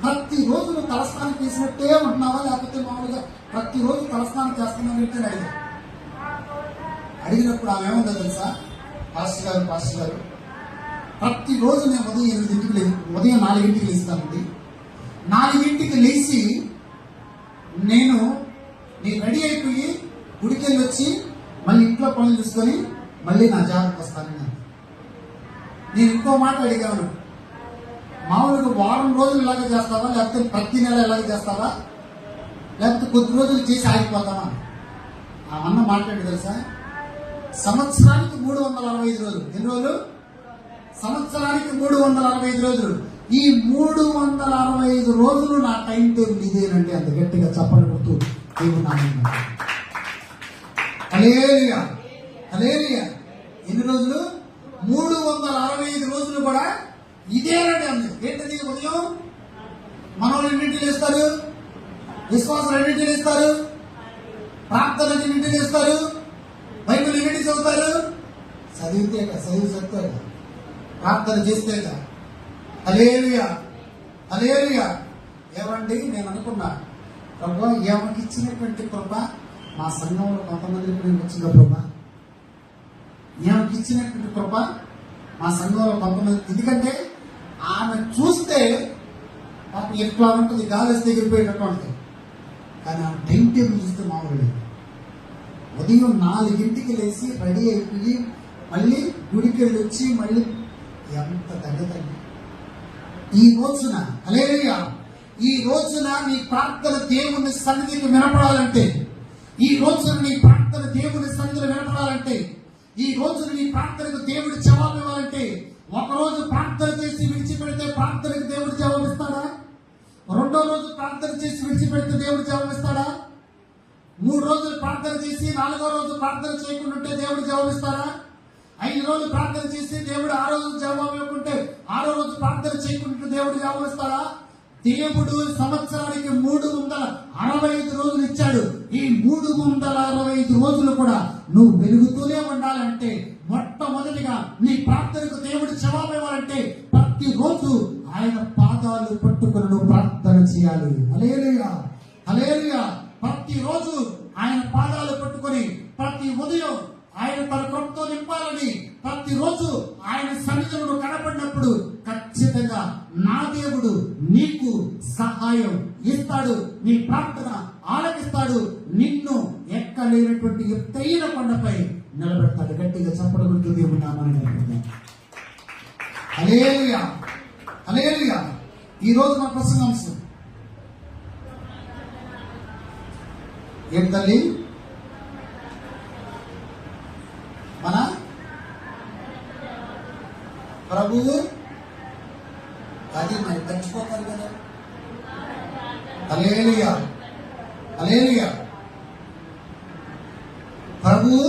ప్రతిరోజు నువ్వు తలస్నానం చేసినట్టే ఉంటున్నావా, లేకపోతే మామూలుగా ప్రతిరోజు తలస్నానం చేస్తున్నావు ఏంటని అడిగినప్పుడు ఆమె ఏముందో తెలుసా? పాస్టర్ గారు ప్రతిరోజు నేను ఉదయం 4 లేస్తానండి. 4 లేచి నేను రెడీ అయిపోయి గుడికి వెళ్ళి వచ్చి తీసుకొని మళ్ళీ నా జాబ్కి వస్తానని. నేను ఇంకో మాట అడిగాను, మామూలుగా వారం రోజులు ఇలాగే చేస్తావా, లేకపోతే ప్రతి నెల ఇలాగే చేస్తావా, లేకపోతే కొద్ది రోజులు చేసి ఆగిపోతావా? ఆ అన్న మాట్లాడి తెలుసా, సంవత్సరానికి 365 రోజులు. ఎన్ని రోజులు? సంవత్సరానికి 365 రోజులు. ఈ 365 రోజులు నా టైం టేబుల్ ఇదేనండి. అంత గట్టిగా చప్పట్లు కొడుతూ దేవుడు నామమున హల్లెలూయా, హల్లెలూయా. ఎన్ని రోజులు? 365 రోజులు కూడా ఇదేనండి. అంది ఏంటది? ఉదయం మనోళ్ళు ఎన్నింటిని లేస్తారు, విశ్వాసాలు ఎన్నింటిని లేస్తారు, ప్రార్థన ఎన్నింటిని లేస్తారు, బైబిల్ ఎన్నింటి చదువుతారు, చదివితే ప్రార్థన చేస్తే. హల్లెలూయా, హల్లెలూయా. ఏమండి, నేను అనుకున్నా, ప్రభు ఏమకి ఇచ్చినటువంటి కృప మా సంఘంలో కొంతమందికి నేను వచ్చిందా ప్రభా, ఏమకి ఇచ్చినటువంటి కృప మా సంఘంలో కొంతమంది. ఎందుకంటే ఆమె చూస్తే పాపం ఎట్లా ఉంటుంది, గాలిస్తే ఎగిరిపోయేటట్టు ఉంటుంది. కానీ ఆమె టైం టేబుల్ చూస్తే మామూలు. ఉదయం 4 లేచి రెడీ అయిపోయి మళ్ళీ గుడికి వెళ్ళి వచ్చి మళ్ళీ ఎంత తగ్గుతుంది. ఈ రోజున హల్లెలూయా, ఈ రోజున నీ ప్రార్థన దేవుని సన్నిధికి వినపడాలంటే, ఈ రోజున నీ ప్రార్థన దేవుని సన్నిధిలో వినపడాలంటే, ఈ రోజున నీ ప్రార్థనకు దేవుడు జవాబు ఇవ్వాలంటే, ఒకరోజు ప్రార్థన చేసి విడిచిపెడితే ప్రార్థనకు దేవుడు జవాబిస్తాడా? రెండో రోజు ప్రార్థన చేసి విడిచిపెడితే దేవుడు జవాబిస్తాడా? 3 రోజులు ప్రార్థన చేసి 4వ రోజు ప్రార్థన చేయకుండా ఉంటే దేవుడు జవాబిస్తాడా? 5 రోజులు ప్రార్థన చేసి దేవుడు 6వ రోజు జవాబు ఇవ్వకుంటే 6వ రోజు ప్రార్థన చేయకుండా దేవుడు జవాబిస్తాడా? దేవుడు సంవత్సరానికి 365 రోజులు ఇచ్చాడు. ఈ 365 రోజులు కూడా నువ్వు వెలుగుతూనే ఉండాలంటే, మొట్టమొదటిగా నీ ప్రార్థనకు దేవుడు జవాబు ఇవ్వాలంటే, ప్రతి రోజు ఆయన పాదాలు పట్టుకుని నువ్వు ప్రార్థన చేయాలి. హల్లెలూయా, హల్లెలూయా. ప్రతి రోజు ఆయన పాదాలు పట్టుకొని, ప్రతి ఉదయం ఆయన తన కృపతో నింపాలని, ప్రతిరోజు ఆయన సన్నిధిలో కనపడినప్పుడు ఖచ్చితంగా నా దేవుడు నీకు సహాయం ఇస్తాడు, నీ ప్రార్థన ఆలకిస్తాడు, నిన్ను ఎక్కలేనటువంటి ఎత్తైన కొండపై నిలబెడతాడు. గట్టిగా చప్పట్లు దేవుడు నామమున హల్లెలూయా, హల్లెలూయా. ఈ రోజు మన ప్రసంగాంశం ఏం తల్లి? మన ప్రభువు. అది మరి మర్చిపోతారు కదా. హల్లెలూయా, హల్లెలూయా. ప్రభువు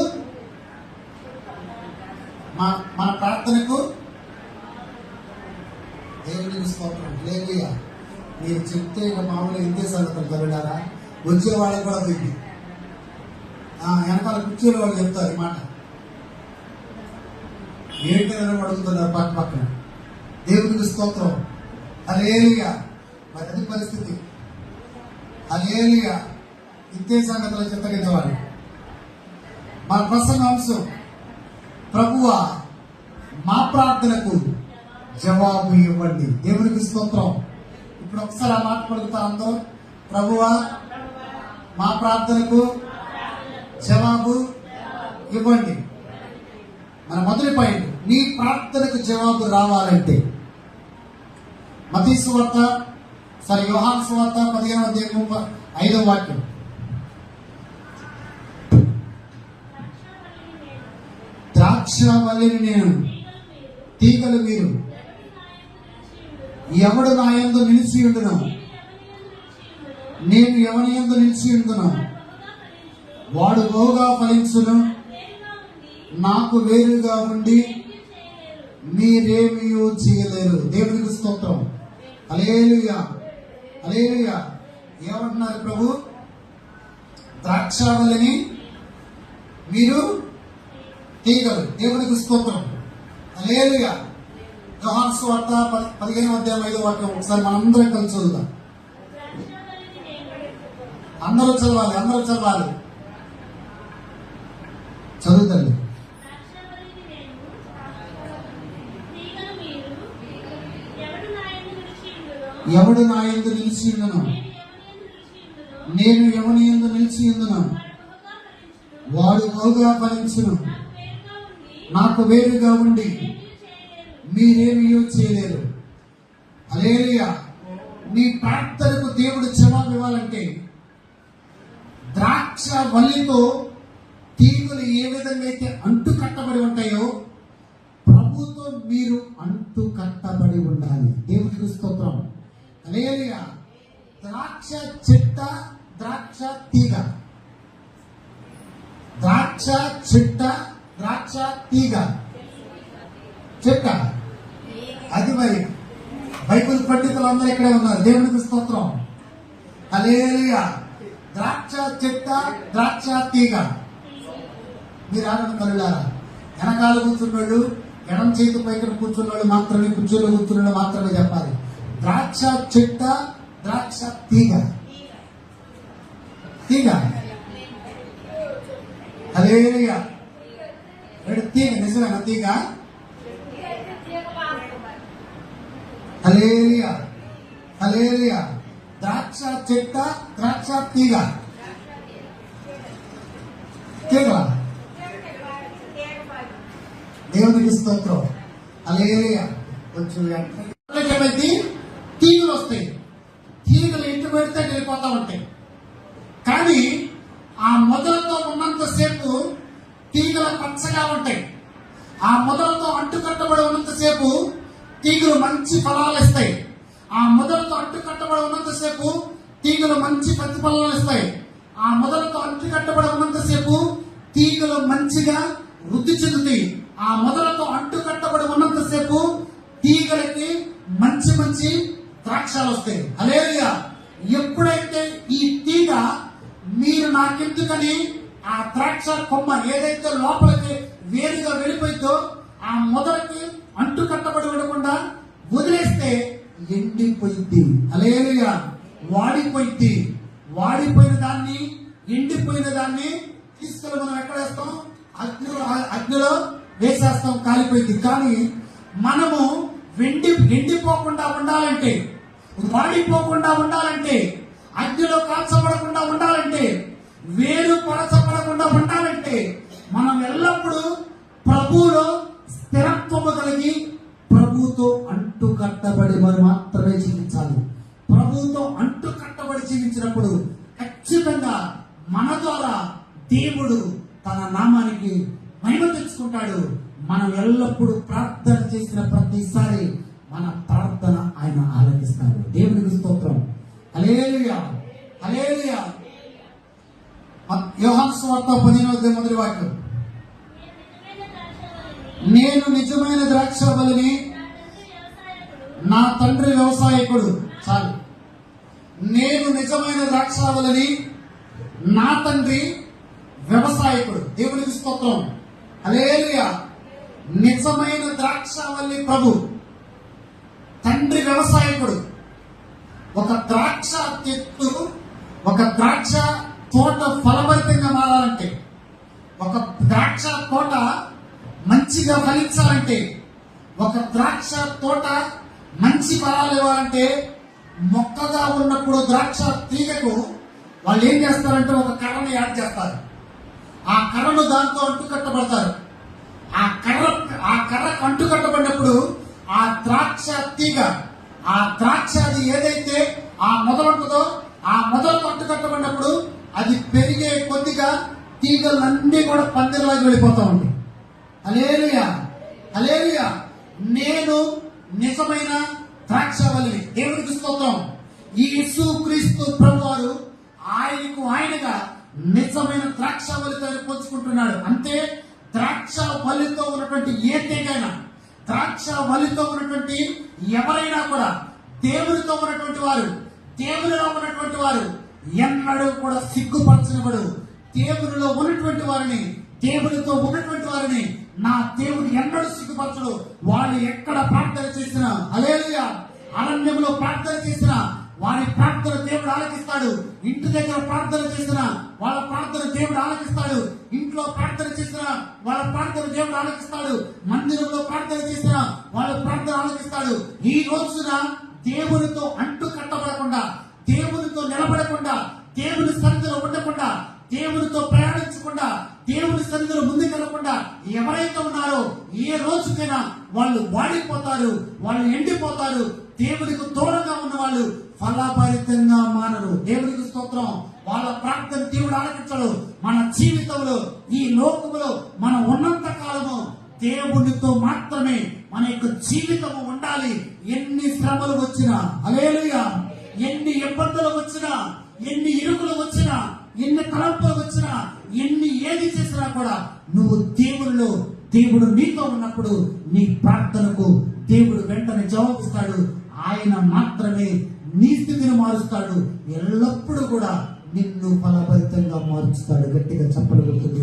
మన ప్రార్థనకు దేవుడికి స్తోత్రం. హల్లెలూయా. మీరు చెప్తే ఇక మామూలుగా ఇంతే సంగతులు తరుడారా, వచ్చే వాళ్ళకి కూడా తిరిగి వెనకాల కూర్చొని వాళ్ళు చెప్తారు ఈ మాట. ఏంటని అడుగుతున్నారు పక్కన. దేవుడికి స్తోత్రం. హల్లెలూయా. మరి అది పరిస్థితి. హల్లెలూయా. ఇంతే సంగతులు చెప్తగేవాళ్ళు. మా ప్రసంగాంశం, ప్రభువా మా ప్రార్థనకు జవాబు ఇవ్వండి. దేవునికి స్తోత్రం. ఇప్పుడు ఒకసారి ఆ మాట పలుకుతారు అందరూ. ప్రభువా మా ప్రార్థనకు జవాబు ఇవ్వండి. మన మొదటి పాయింట్, నీ ప్రార్థనకు జవాబు రావాలంటే మత్తయి సువార్త యోహాను సువార్త 15వ వాక్యం. ద్రాక్షవల్లిని నేను, తీగలు మీరు. ఎవడు నా యందు నిలిచి ఉండును, నేను ఎవని యందు నిలిచి ఉండును, వాడు బహుగా ఫలించును. నాకు వేరుగా ఉండి మీరేమీ చేయలేరు. దేవునికి స్తోత్రం. హల్లెలూయా, హల్లెలూయా. ఏమంటున్నారు ప్రభు? ద్రాక్షవల్లిని మీరు, తీగలు. దేవునికి స్తోత్రం. హల్లెలూయా. యోహాను సువార్త 15వ వాక్యం ఒకసారి మనందరం కలిసి చదువుదాం. అందరూ చదవాలి. చదువుతండి. ఎవడు నా యందు నిలిచి ఉండును, నేను ఎవని యందు నిలిచి ఉండును, వాడు బహుగా ఫలించును. నాకు వేరుగా ఉండి మీరేమీ చేయలేరు. హల్లెలూయా. నీ ప్రార్థనకు దేవుడు జవాబు ఇవ్వాలంటే ద్రాక్ష వల్లితో తీగలు ఏ విధంగా అయితే అంటు కట్టబడి ఉంటాయో ప్రభుతో మీరు అంటు కట్టబడి ఉండాలి. దేవుడికి స్తోత్రం. హల్లెలూయా. ద్రాక్ష చెట్ట, ద్రాక్ష తీగ. ద్రాక్ష చెట్ట, ద్రాక్ష తీగ. చెట్ట అది మరి బైబిల్ పండితులు అందరూ ఇక్కడే ఉన్నారు. దేవునికి స్తోత్రం. హల్లెలూయా. ద్రాక్ష చెట్ట, ద్రాక్ష తీగ. మీరు ఆడని కలులారా, వెనకాల కూర్చున్నాడు, ఎడం చేతి పైన కూర్చున్నాడు మాత్రమే, కుర్చీలో కూర్చున్నాడు మాత్రమే చెప్పాలి. ద్రాక్ష చెట్ట, ద్రాక్ష తీగ. తీగ. హల్లెలూయా. తీగ నిజమేనా? తీగ. హల్లెలూయా. హల్లెలూయా. ద్రాక్ష చెట్ట, ద్రాక్ష తీగ. తీగ. దేవునికి స్తోత్రం. హల్లెలూయా. కొంచెం ఏమైంది, తీగలు వస్తాయి. తీగలు ఇంటి పెడితే వెళ్ళిపోతా ఉంటాయి. కానీ ఆ మొదలతో ఉన్నంతసేపు తీగలు పచ్చగా ఉంటాయి. ఆ మొదలతో అంటుకట్టబడి ఉన్నంతసేపు తీగలు మంచి ఫలాలు ఇస్తాయి. ఆ మొదలతో అంటుకట్టబడి ఉన్నంతసేపు తీగలు మంచి ప్రతిఫలాలు ఇస్తాయి. ఆ మొదలతో అంటుకట్టబడి ఉన్నంతసేపు తీగలు మంచిగా వృద్ధి చెందుతాయి. ఆ మొదలతో అంటుకట్టబడి ఉన్నంతసేపు తీగలకి మంచి మంచి ద్రాక్షాలు వస్తాయి. హల్లెలూయా. ఎప్పుడైతే ఈ తీగ మీరు నాకెందుకని ఆ ద్రాక్ష కొమ్మ ఏదైతే లోపలికి వేరుగా వెళ్ళిపోయిందో ఆ మొదలకి అంటు కట్టబడి ఉండకుండా వదిలేస్తే ఎండిపోయింది. హల్లెలూయా. వాడిపోయింది. వాడిపోయిన దాన్ని, ఎండిపోయిన దాన్ని తీసుకెళ్ళి మనం ఎక్కడ వేస్తాం? అగ్నిలో వేసేస్తాం, కాలిపోయింది. కానీ మనము ఎండిపోకుండా ఉండాలంటే, వాడిపోకుండా ఉండాలంటే, అగ్నిలో కాల్చబడకుండా ఉండాలంటే, వేరు పరచబడకుండా ఉండాలంటే మనం ఎల్లప్పుడూ ప్రభువులో స్థిరత్వము కలిగి ప్రభువుతో అంటు కట్టబడి మరి మాత్రమే జీవించాలి. ప్రభువుతో అంటు కట్టబడి జీవించినప్పుడు ఖచ్చితంగా మన ద్వారా దేవుడు తన నామానికి మహిమ తెచ్చుకుంటాడు. మనం ఎల్లప్పుడూ ప్రార్థన చేసిన ప్రతిసారి మన ప్రార్థన ఆయన ఆలకిస్తాడు. దేవునికి స్తోత్రం. హల్లెలూయా. హల్లెలూయా. యోహాను సువార్త 15వ వాక్యం. నేను నిజమైన ద్రాక్షవల్లిని, నా తండ్రి వ్యవసాయకుడు. చాలు. నేను నిజమైన ద్రాక్షవల్లిని, నా తండ్రి వ్యవసాయకుడు. దేవునికి స్తోత్రం. హల్లెలూయా. నిజమైన ద్రాక్షవల్లి ప్రభు, తండ్రి వ్యవసాయకుడు. ఒక ద్రాక్ష చెట్టు, ఒక ద్రాక్ష తోట ఫలభరితంగా మారాలంటే, ఒక ద్రాక్ష తోట మంచిగా ఫలించాలంటే, ఒక ద్రాక్ష తోట మంచి ఫలాలు ఇవ్వాలంటే, మొక్కగా ఉన్నప్పుడు ద్రాక్ష తీగకు వాళ్ళు ఏం చేస్తారంటే ఒక కర్రను యాడ్ చేస్తారు. ఆ కర్రను దాంతో అంటు కట్టబడతారు. ఆ కర్రకు అంటు కట్టబడినప్పుడు ఆ ద్రాక్ష తీగ, ఆ ద్రాక్ష అది ఏదైతే ఆ మొదలుంటుందో ఆ మొదలు అంటు కట్టబడినప్పుడు అది పెరిగే కొద్దిగా తీగలన్నీ కూడా పందిరిలాగా వెళ్ళిపోతా ఉంటాయి. హల్లెలూయా. హల్లెలూయా. నేను నిజమైన ద్రాక్షవల్లిని. దేవునికి స్తోత్రం. ఈ యేసుక్రీస్తు ప్రభువారు ఆయనకు ఆయనగా నిజమైన ద్రాక్షవల్లితో పంచుకుంటున్నాడు. అంటే ద్రాక్ష వల్లితో ఉన్నటువంటి ఏ తీగైనా, ద్రాక్ష వల్లితో ఉన్నటువంటి ఎవరైనా కూడా దేవునితో ఉన్నటువంటి వారు, దేవునిలో ఉన్నటువంటి వారు ఎన్నడూ కూడా సిగ్గుపరచనివాడు. దేవునిలో ఉన్నటువంటి వారిని, దేవునితో ఉన్నటువంటి వారిని నా దేవుడు ఎన్నడూ సిగ్గుపరచడు. వాళ్ళు ఎక్కడ ప్రార్థన చేసినా, హల్లెలూయా, అరణ్యంలో ప్రార్థన చేసినా వారి ప్రార్థన దేవుడు ఆలకిస్తాడు. ఇంటి దగ్గర ప్రార్థన చేసినా వాళ్ళ ప్రార్థన దేవుడు ఆలకిస్తాడు. ఇంట్లో ప్రార్థన చేసినా వాళ్ళ ప్రార్థన దేవుడు ఆలకిస్తాడు. మందిరంలో ప్రార్థన చేసినా వాళ్ళ ప్రార్థన ఆలకిస్తాడు. ఈ రోజున దేవునితో అంటు కట్టబడకుండా, దేవునితో నిలబడకుండా, దేవుని సన్నిధిలో ఉండకుండా దేవునితో ప్రయాణించకుండా, దేవుని సన్నిధిలో ముందుకెళ్లకుండా ఎవరైతే ఉన్నారో ఏ రోజుకైనా వాళ్ళు వాడిపోతారు, వాళ్ళు ఎండిపోతారు. దేవునికి దూరంగా ఉన్న వాళ్ళు ఫలభరితంగా మారరు. దేవునికి స్తోత్రం. వాళ్ళ ప్రార్థన దేవుడు ఆలకించడు. మన జీవితంలో, ఈ లోకములో మనం ఉన్నంత కాలము దేవునితో మాత్రమే మన యొక్క జీవితము ఉండాలి. ఎన్ని శ్రమలు వచ్చినా, హల్లెలూయా, ఎన్ని ఇబ్బందులు వచ్చినా, ఎన్ని ఇరుకులు వచ్చినా, ఎన్ని తలంపులు వచ్చినా, ఎన్ని ఏది చేసినా కూడా నువ్వు దేవునిలో, దేవుడు నీతో ఉన్నప్పుడు నీ ప్రార్థనకు దేవుడు వెంటనే జవాబిస్తాడు. ఆయన మాత్రమే నీ స్థితిని మారుస్తాడు. ఎల్లప్పుడూ కూడా నిన్ను ఫలభరితంగా మారుస్తాడు. గట్టిగా చప్పలు కొడుతుంది.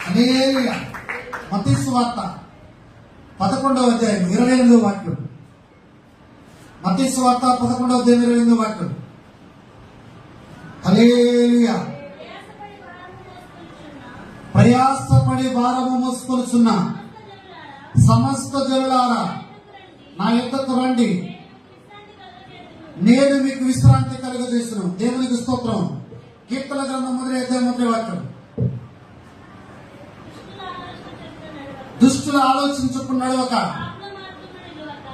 హల్లెలూయా. మత్తయి సువార్త 11వ అధ్యాయం 28వ వాక్యం. మత్తయి సువార్త 11వ అధ్యాయం 28వ వాక్యం. హల్లెలూయా. ప్రయాసపడి భారము మోసుకొనుచున్న సమస్త జనులారా నా యొద్దకు రండి, నేను మీకు విశ్రాంతి కలుగజేస్తును. దేవునికి స్తోత్రం. కీర్తన గ్రంథం 1వ అధ్యాయం 1వ వాక్యం. దుష్టుల ఆలోచించుకుని నడవక,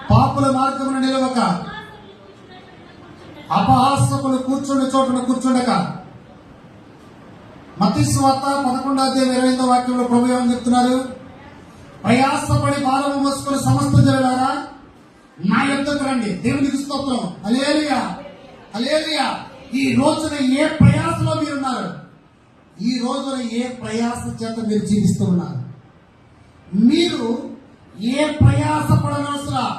పాపుల మార్గమున నిలవక, అపహాసకులు కూర్చుండే చోటున కూర్చుండక. మత్తయి సువార్త 11వ అధ్యాయం 28వ వాక్యంలో ప్రభు ఏమని చెప్తున్నారు? ప్రయాసపడి భారము మోసుకుని సమస్త జనులారా నా యొద్దకు రండి. దేవునికి స్తోత్రం. హల్లెలూయా, హల్లెలూయా. ఈ రోజున ఏ ప్రయాసలో మీరున్నారు? ఈ రోజున ఏ ప్రయాస చేత మీరు జీవిస్తూ ఉన్నారు? మీరు ఏ ప్రయాస పడనవసరం.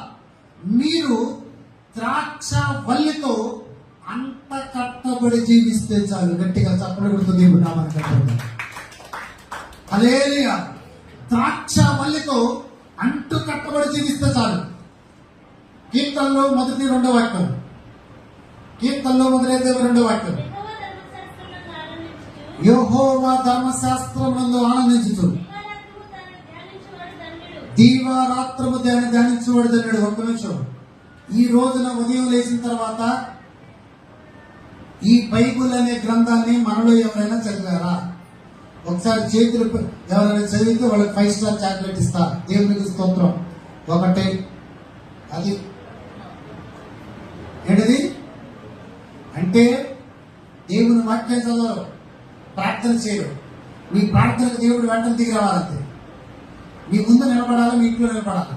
మీరు ద్రాక్ష వల్లితో అంత కట్టబడి జీవిస్తే చాలు. గట్టిగా చెప్పబడుతుంది. దేవుడు నామానికి కట్టబడి. హల్లెలూయా. ద్రాక్ష వల్లితో అంటు కట్టబడి జీవిస్తే చాలు. కీర్తనలో 1-2 వాక్యం. కీర్తనలో 1-2 వాక్యం. యెహోవా ధర్మశాస్త్రమునందు ఆనందించుచు దీవారాత్రము ధ్యానించువాడు ధన్యుడు. ఒక్క నిమిషం. ఈ రోజున ఉదయం లేచిన తర్వాత ఈ బైబుల్ అనే గ్రంథాన్ని మనలో ఎవరైనా చదివారా? ఒకసారి చేతులు ఎవరైనా చదివితే వాళ్ళకి 5 స్టార్ చాక్లెట్ ఇస్తా. దేవునికి స్తోత్రం. ఒకటే. అది ఏంటిది అంటే దేవుని వాక్యం చదవరు, ప్రార్థన చేయరు. మీ ప్రార్థనకు దేవుడు వెంటనే దిగి రావాలంతే. మీ ముందు నిలబడాలి, మీ ఇంట్లో నిలబడాలి.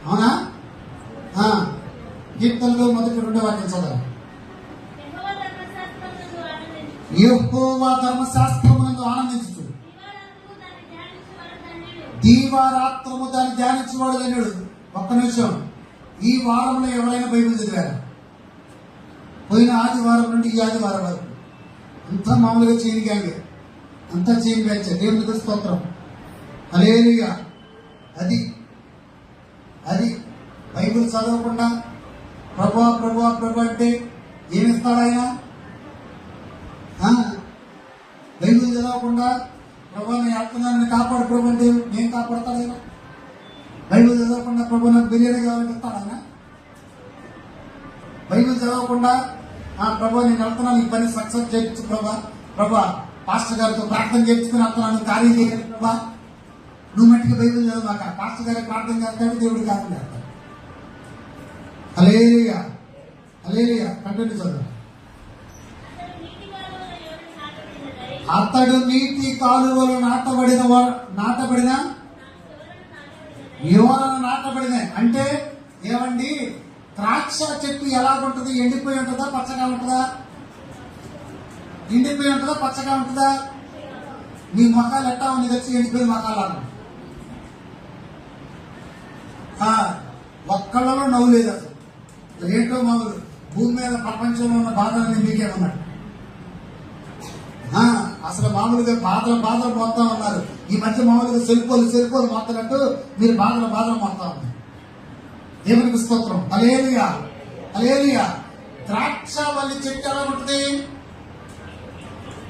అవునా? కీర్తనలో 1-2 వాక్యం చదవాలి. యెహోవా ధర్మశాస్త్రమునందు ఆనందించు దీవారాత్రము దాన్ని ధ్యానించువాడు ధన్యుడు. ఒక్క నిమిషం. ఈ వారంలో ఎవరైనా బైబిల్ చదివారా? పోయిన ఆదివారం నుండి ఈ ఆదివారం వరకు అంతా మామూలుగా చేయని గ్యాంగ్, అంతా చేయని బ్యాచ్. దేవునికి స్తోత్రం. హల్లెలూయా. అది అది బైబిల్ చదవకుండా ప్రభా ప్రభా ప్రభా అంటే ఏమిస్తాడు ఆయన? బైబిల్ చదవకుండా ప్రభా నేను ఆత్మదాన్ని కాపాడు ప్రభు అంటే నేను కాపాడతాడు ఆయన. బైబిల్ చదవకుండా ప్రభు నాకు బిర్యానీ కావాలని ఇస్తాడు ఆయన. బైబిల్ చదవకుండా ప్రభా నేను వెళ్తున్నాను, ఈ పని సక్సెస్ చేయించు ప్రభా, ప్రభా పాస్టర్ గారితో ప్రార్థన చేయించుకుని వెళ్తున్నాను, కార్యం చేయాలి ప్రభా. నువ్వు మట్టికి బైబిల్ చదవమాక. పాస్టర్ గారికి ప్రార్థన చేస్తాడు, దేవుడికి కాకుండా చేస్తాడు. హల్లెలూయా, హల్లెలూయా. కంటిన్యూ చదువు. అతడు నీటి కాలువలు నాటబడిన యువలను నాటబడిన అంటే ఏమండి? ద్రాక్ష చెట్టు ఎలాగుంటది? ఎండిపోయి ఉంటుందా, పచ్చగా ఉంటుందా? ఎండిపోయి ఉంటుందా, పచ్చగా ఉంటుందా? నీ మొక్కలు ఎట్టా ఉంది? వచ్చి ఎండిపోయి మొక్కలు ఒక్కళ్ళలో నవ్వు లేదు అసలు. ఏంటో మామూలు భూమి మీద ప్రపంచంలో ఉన్న బాధలన్నీ మీకేమన్నాడు. అసలు మామూలుగా బాధలు మోస్తా ఉన్నారు. ఈ మధ్య మామూలుగా సెల్ఫోలు మోస్తున్నట్టు మీరు బాధలు మోస్తా ఉన్నారు. దేవునికి స్తోత్రం. హల్లెలూయా, హల్లెలూయా. ద్రాక్షావల్లి చెట్టు ఎలా ఉంటుంది?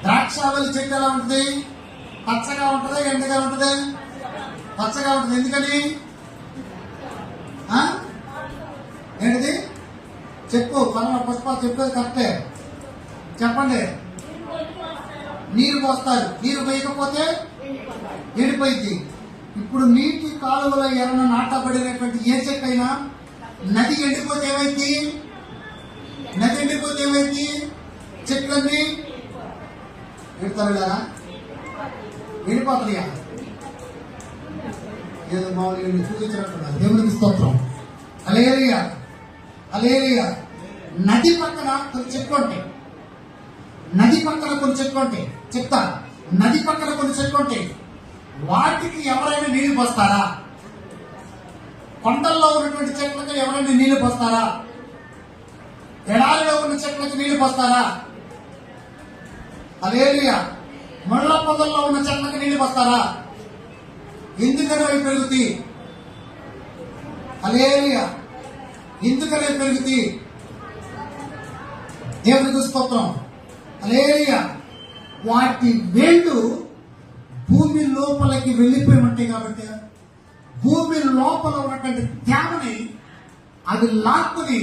ద్రాక్షావల్లి చెట్టు ఎలా ఉంటుంది? పచ్చగా ఉంటుందా, ఎండగా ఉంటుందా? పచ్చగా ఉంటుంది. ఎందుకని? ఏంటిది? చెప్పు పరమ పుష్ప చెప్పేది కరెక్టే. చెప్పండి. నీరు పోస్తారు, నీరు పోయకపోతే ఎండిపోయింది. ఇప్పుడు నీటి కాలువలో ఎవరైనా నాటబడినటువంటి ఏ చెక్కైనా నది ఎండిపోతే ఏమైంది? నది ఎండిపోతే ఏమైంది? చెట్లన్నీ ఎండుతారా? ఎండిపోతాయా? ఏదో మామూలుగా చూపించినట్టున్నారు. దేవునికి స్తోత్రం. హల్లెలూయా, హల్లెలూయా. నది పక్కన కొన్ని చెట్లు ఉంటాయి. నది పక్కన కొన్ని చెట్లు ఉంటాయి. చెప్తా, నది పక్కన కొన్ని చెట్లు ఉంటాయి. వాటికి ఎవరైనా నీళ్లు పోస్తారా? కొండల్లో ఉన్నటువంటి చెట్లకు ఎవరైనా నీళ్లు పోస్తారా? ఎడారిలో ఉన్న చెట్లకు నీళ్లు పోస్తారా? హల్లెలూయా. ముళ్ళ పొదల్లో ఉన్న చెట్లకు నీళ్లు పోస్తారా? ఎందుకని అవి పెరుగుతాయి? హల్లెలూయా. ఎందుకని అవి పెరుగుతాయి? దేవునికి స్తోత్రం. హల్లెలూయా. వాటి వేళ్ళు భూమి లోపలికి వెళ్ళిపోయి ఉంటాయి కాబట్టి భూమి లోపల ఉన్నటువంటి తేమని అది లాక్కుని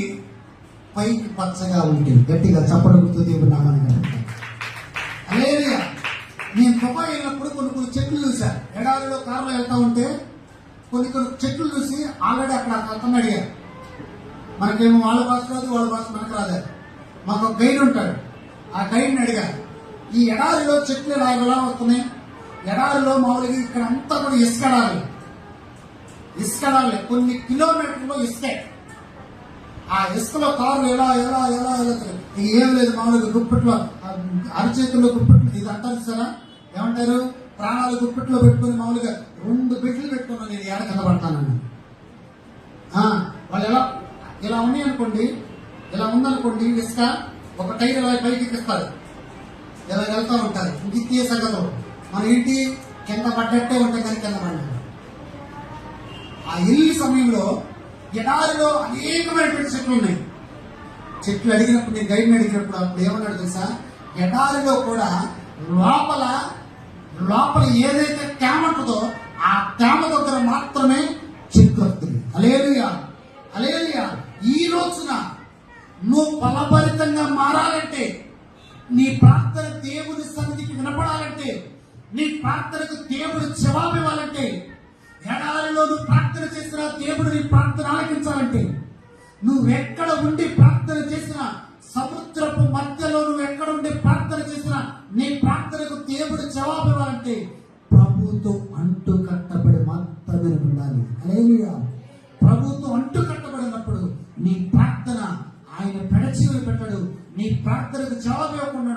పైకి పచ్చగా ఉంటుంది. గట్టిగా చప్పడం గుర్తు దేవుడు నామాన్ని. హల్లెలూయా. నేను దుబాయ్ వెళ్ళినప్పుడు కొన్ని చెట్లు చూసా. ఎడారిలో కారులో వెళ్తా ఉంటే కొన్ని చెట్లు చూసి ఆల్రెడీ అక్కడ అతను అడిగారు. మనకేమో వాళ్ళ భాష రాదు, వాళ్ళ భాష మనకు రాదు. మాకు ఒక గైడ్ ఉంటాడు. ఆ గైడ్ని అడిగారు, ఈ ఎడారిలో చెట్లు ఎలా వస్తున్నాయి? ఎడారిలో మామూలుగా ఇక్కడ అంతా కూడా ఇసుకడాలి, కొన్ని కిలోమీటర్లో ఇసుకే. ఆ ఇసుకలో కారులు ఎలా ఏం లేదు. మామూలుగా గుప్పిట్లో అరచేతుల్లో గుప్పిట్లు ఇది అంటారు సరే, ఏమంటారు? ప్రాణాలు గుప్పిట్లో పెట్టుకుని మామూలుగా 2 బిడ్డలు పెట్టుకున్నాను నేను ఏడ కింద పడతానని. వాళ్ళు ఇలా ఉన్నాయి అనుకోండి, ఇలా ఉందనుకోండి ఇసుక, ఒక టైర్ ఇలా పైకి ఎక్కిస్తారు, ఇలా వెళ్తా ఉంటారు. ఇంకే సంగతం మన ఇంటి కింద పడ్డట్టే ఉంటాయి కానీ కింద పడ్డారు. ఆ ఇల్లు సమయంలో ఎడారిలో అనేకమైనటువంటి చెట్లు ఉన్నాయి. చెట్లు అడిగినప్పుడు నేను గైడ్ని అడిగినప్పుడు అప్పుడు ఏమన్నాడు తెలుసా? ఎడారిలో కూడా లోపల ఏదైతే తేమ ఉంటుందో ఆ తేమ దగ్గర మాత్రమే చెట్లు వస్తుంది. హల్లెలూయా, హల్లెలూయా. ఈ రోజున నువ్వు ఫలభరితంగా మారాలంటే, నీ ప్రార్థన దేవుని సన్నిధికి వినపడాలంటే, నీ ప్రార్థనకు దేవుడు జవాబు ఇవ్వాలంటే, ఎడారిలో నువ్వు ప్రార్థన చేసినా దేవుడు నీ ప్రార్థన ఆలకించాలంటే, నువ్వెక్కడ ఉండి ప్రార్థన చేసినా, సముద్రపు మధ్యలో నువ్వు ఎక్కడ ఉండి ప్రార్థన చేసినా నీ ప్రార్థనకు దేవుడు జవాబు ఇవ్వాలంటే ప్రభువుతో అంటు కట్టబడి మాత్రమే ఉండాలి. హల్లెలూయా. ప్రభువుతో అంటు కట్టబడినప్పుడు నీ ప్రార్థన ఆయన పెడచీలు పెట్టడు. నీ ప్రార్థనకు జవాబు ఇవ్వకుండా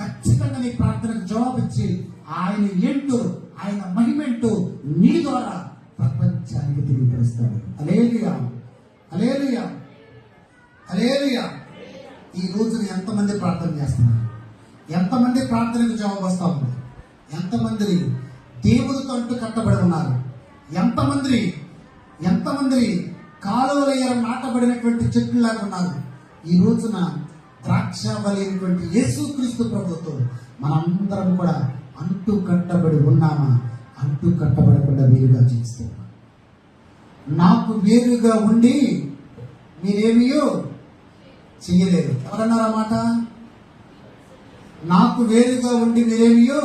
ఖచ్చితంగా నీ ప్రార్థనకు జవాబు ఇచ్చి ఆయన ఏంటో, ఆయన మహిమేంటో నీ ద్వారా ప్రపంచానికి తెలియపరుస్తాడు. హల్లెలూయా, హల్లెలూయా, హల్లెలూయా. ఈ రోజున ఎంతమంది ప్రార్థన చేస్తున్నారు? ఎంతమంది ప్రార్థనకు జవాబు వస్తా ఉంది? ఎంతమంది దేవుడితో అంటూ కట్టబడి ఉన్నారు? ఎంతమంది కాలువల నాటబడినటువంటి చెట్లులాగా ఉన్నారు? ఈ రోజున ద్రాక్షవల్లి అయినటువంటి యేసుక్రీస్తు ప్రభుతో మనందరం కూడా అంటూ కట్టబడి ఉన్నామా? అంటూ కట్టబడకుండా వేరుగా జీవిస్తున్నాం. నాకు వేరుగా ఉండి మీరేమియో చెయ్యలేదు. ఎవరన్నారా మాట? నాకు వేరుగా ఉండి మీరేమియో,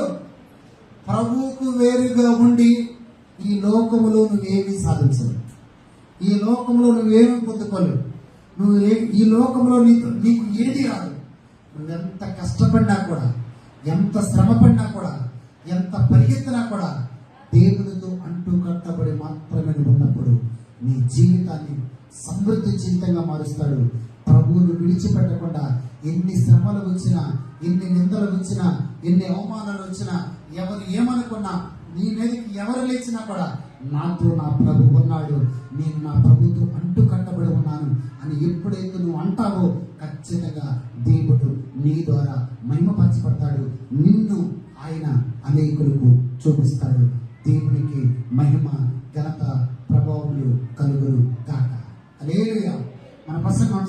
ప్రభువుకు వేరుగా ఉండి ఈ లోకములో నువ్వేమీ సాధించలేవు. ఈ లోకంలో నువ్వేమీ పొందుకోలేవు. ఈ లోకంలో నీకు ఏది రాదు. నువ్వెంత కష్టపడినా కూడా, ఎంత శ్రమ పడినా కూడా, ఎంత పరిగెత్తినా కూడా దేవునితో అంటూ కట్టబడి మాత్రమే ఉన్నప్పుడు నీ జీవితాన్ని సమృద్ధి జీవితంగా మారుస్తాడు. ప్రభువును విడిచిపెట్టకుండా ఎన్ని శ్రమలు వచ్చినా, ఎన్ని నిందలు వచ్చినా, ఎన్ని అవమానాలు వచ్చినా, ఎవరు ఏమనుకున్నా, నీ మీదకి ఎవరు లేచినా కూడా నాతో నా ప్రభు ఉన్నాడు, నేను నా ప్రభుతో అంటు కట్టబడి ఉన్నాను అని ఎప్పుడైతే నువ్వు అంటావో ఖచ్చితంగా దేవుడు నీ ద్వారా మహిమపరచబడతాడు. నిన్ను ఆయన అనేకులకు చూపిస్తాడు. దేవునికి మహిమ, ఘనత, ప్రభావములు కలుగును గాక. హల్లెలూయా. మన ప్రసంగం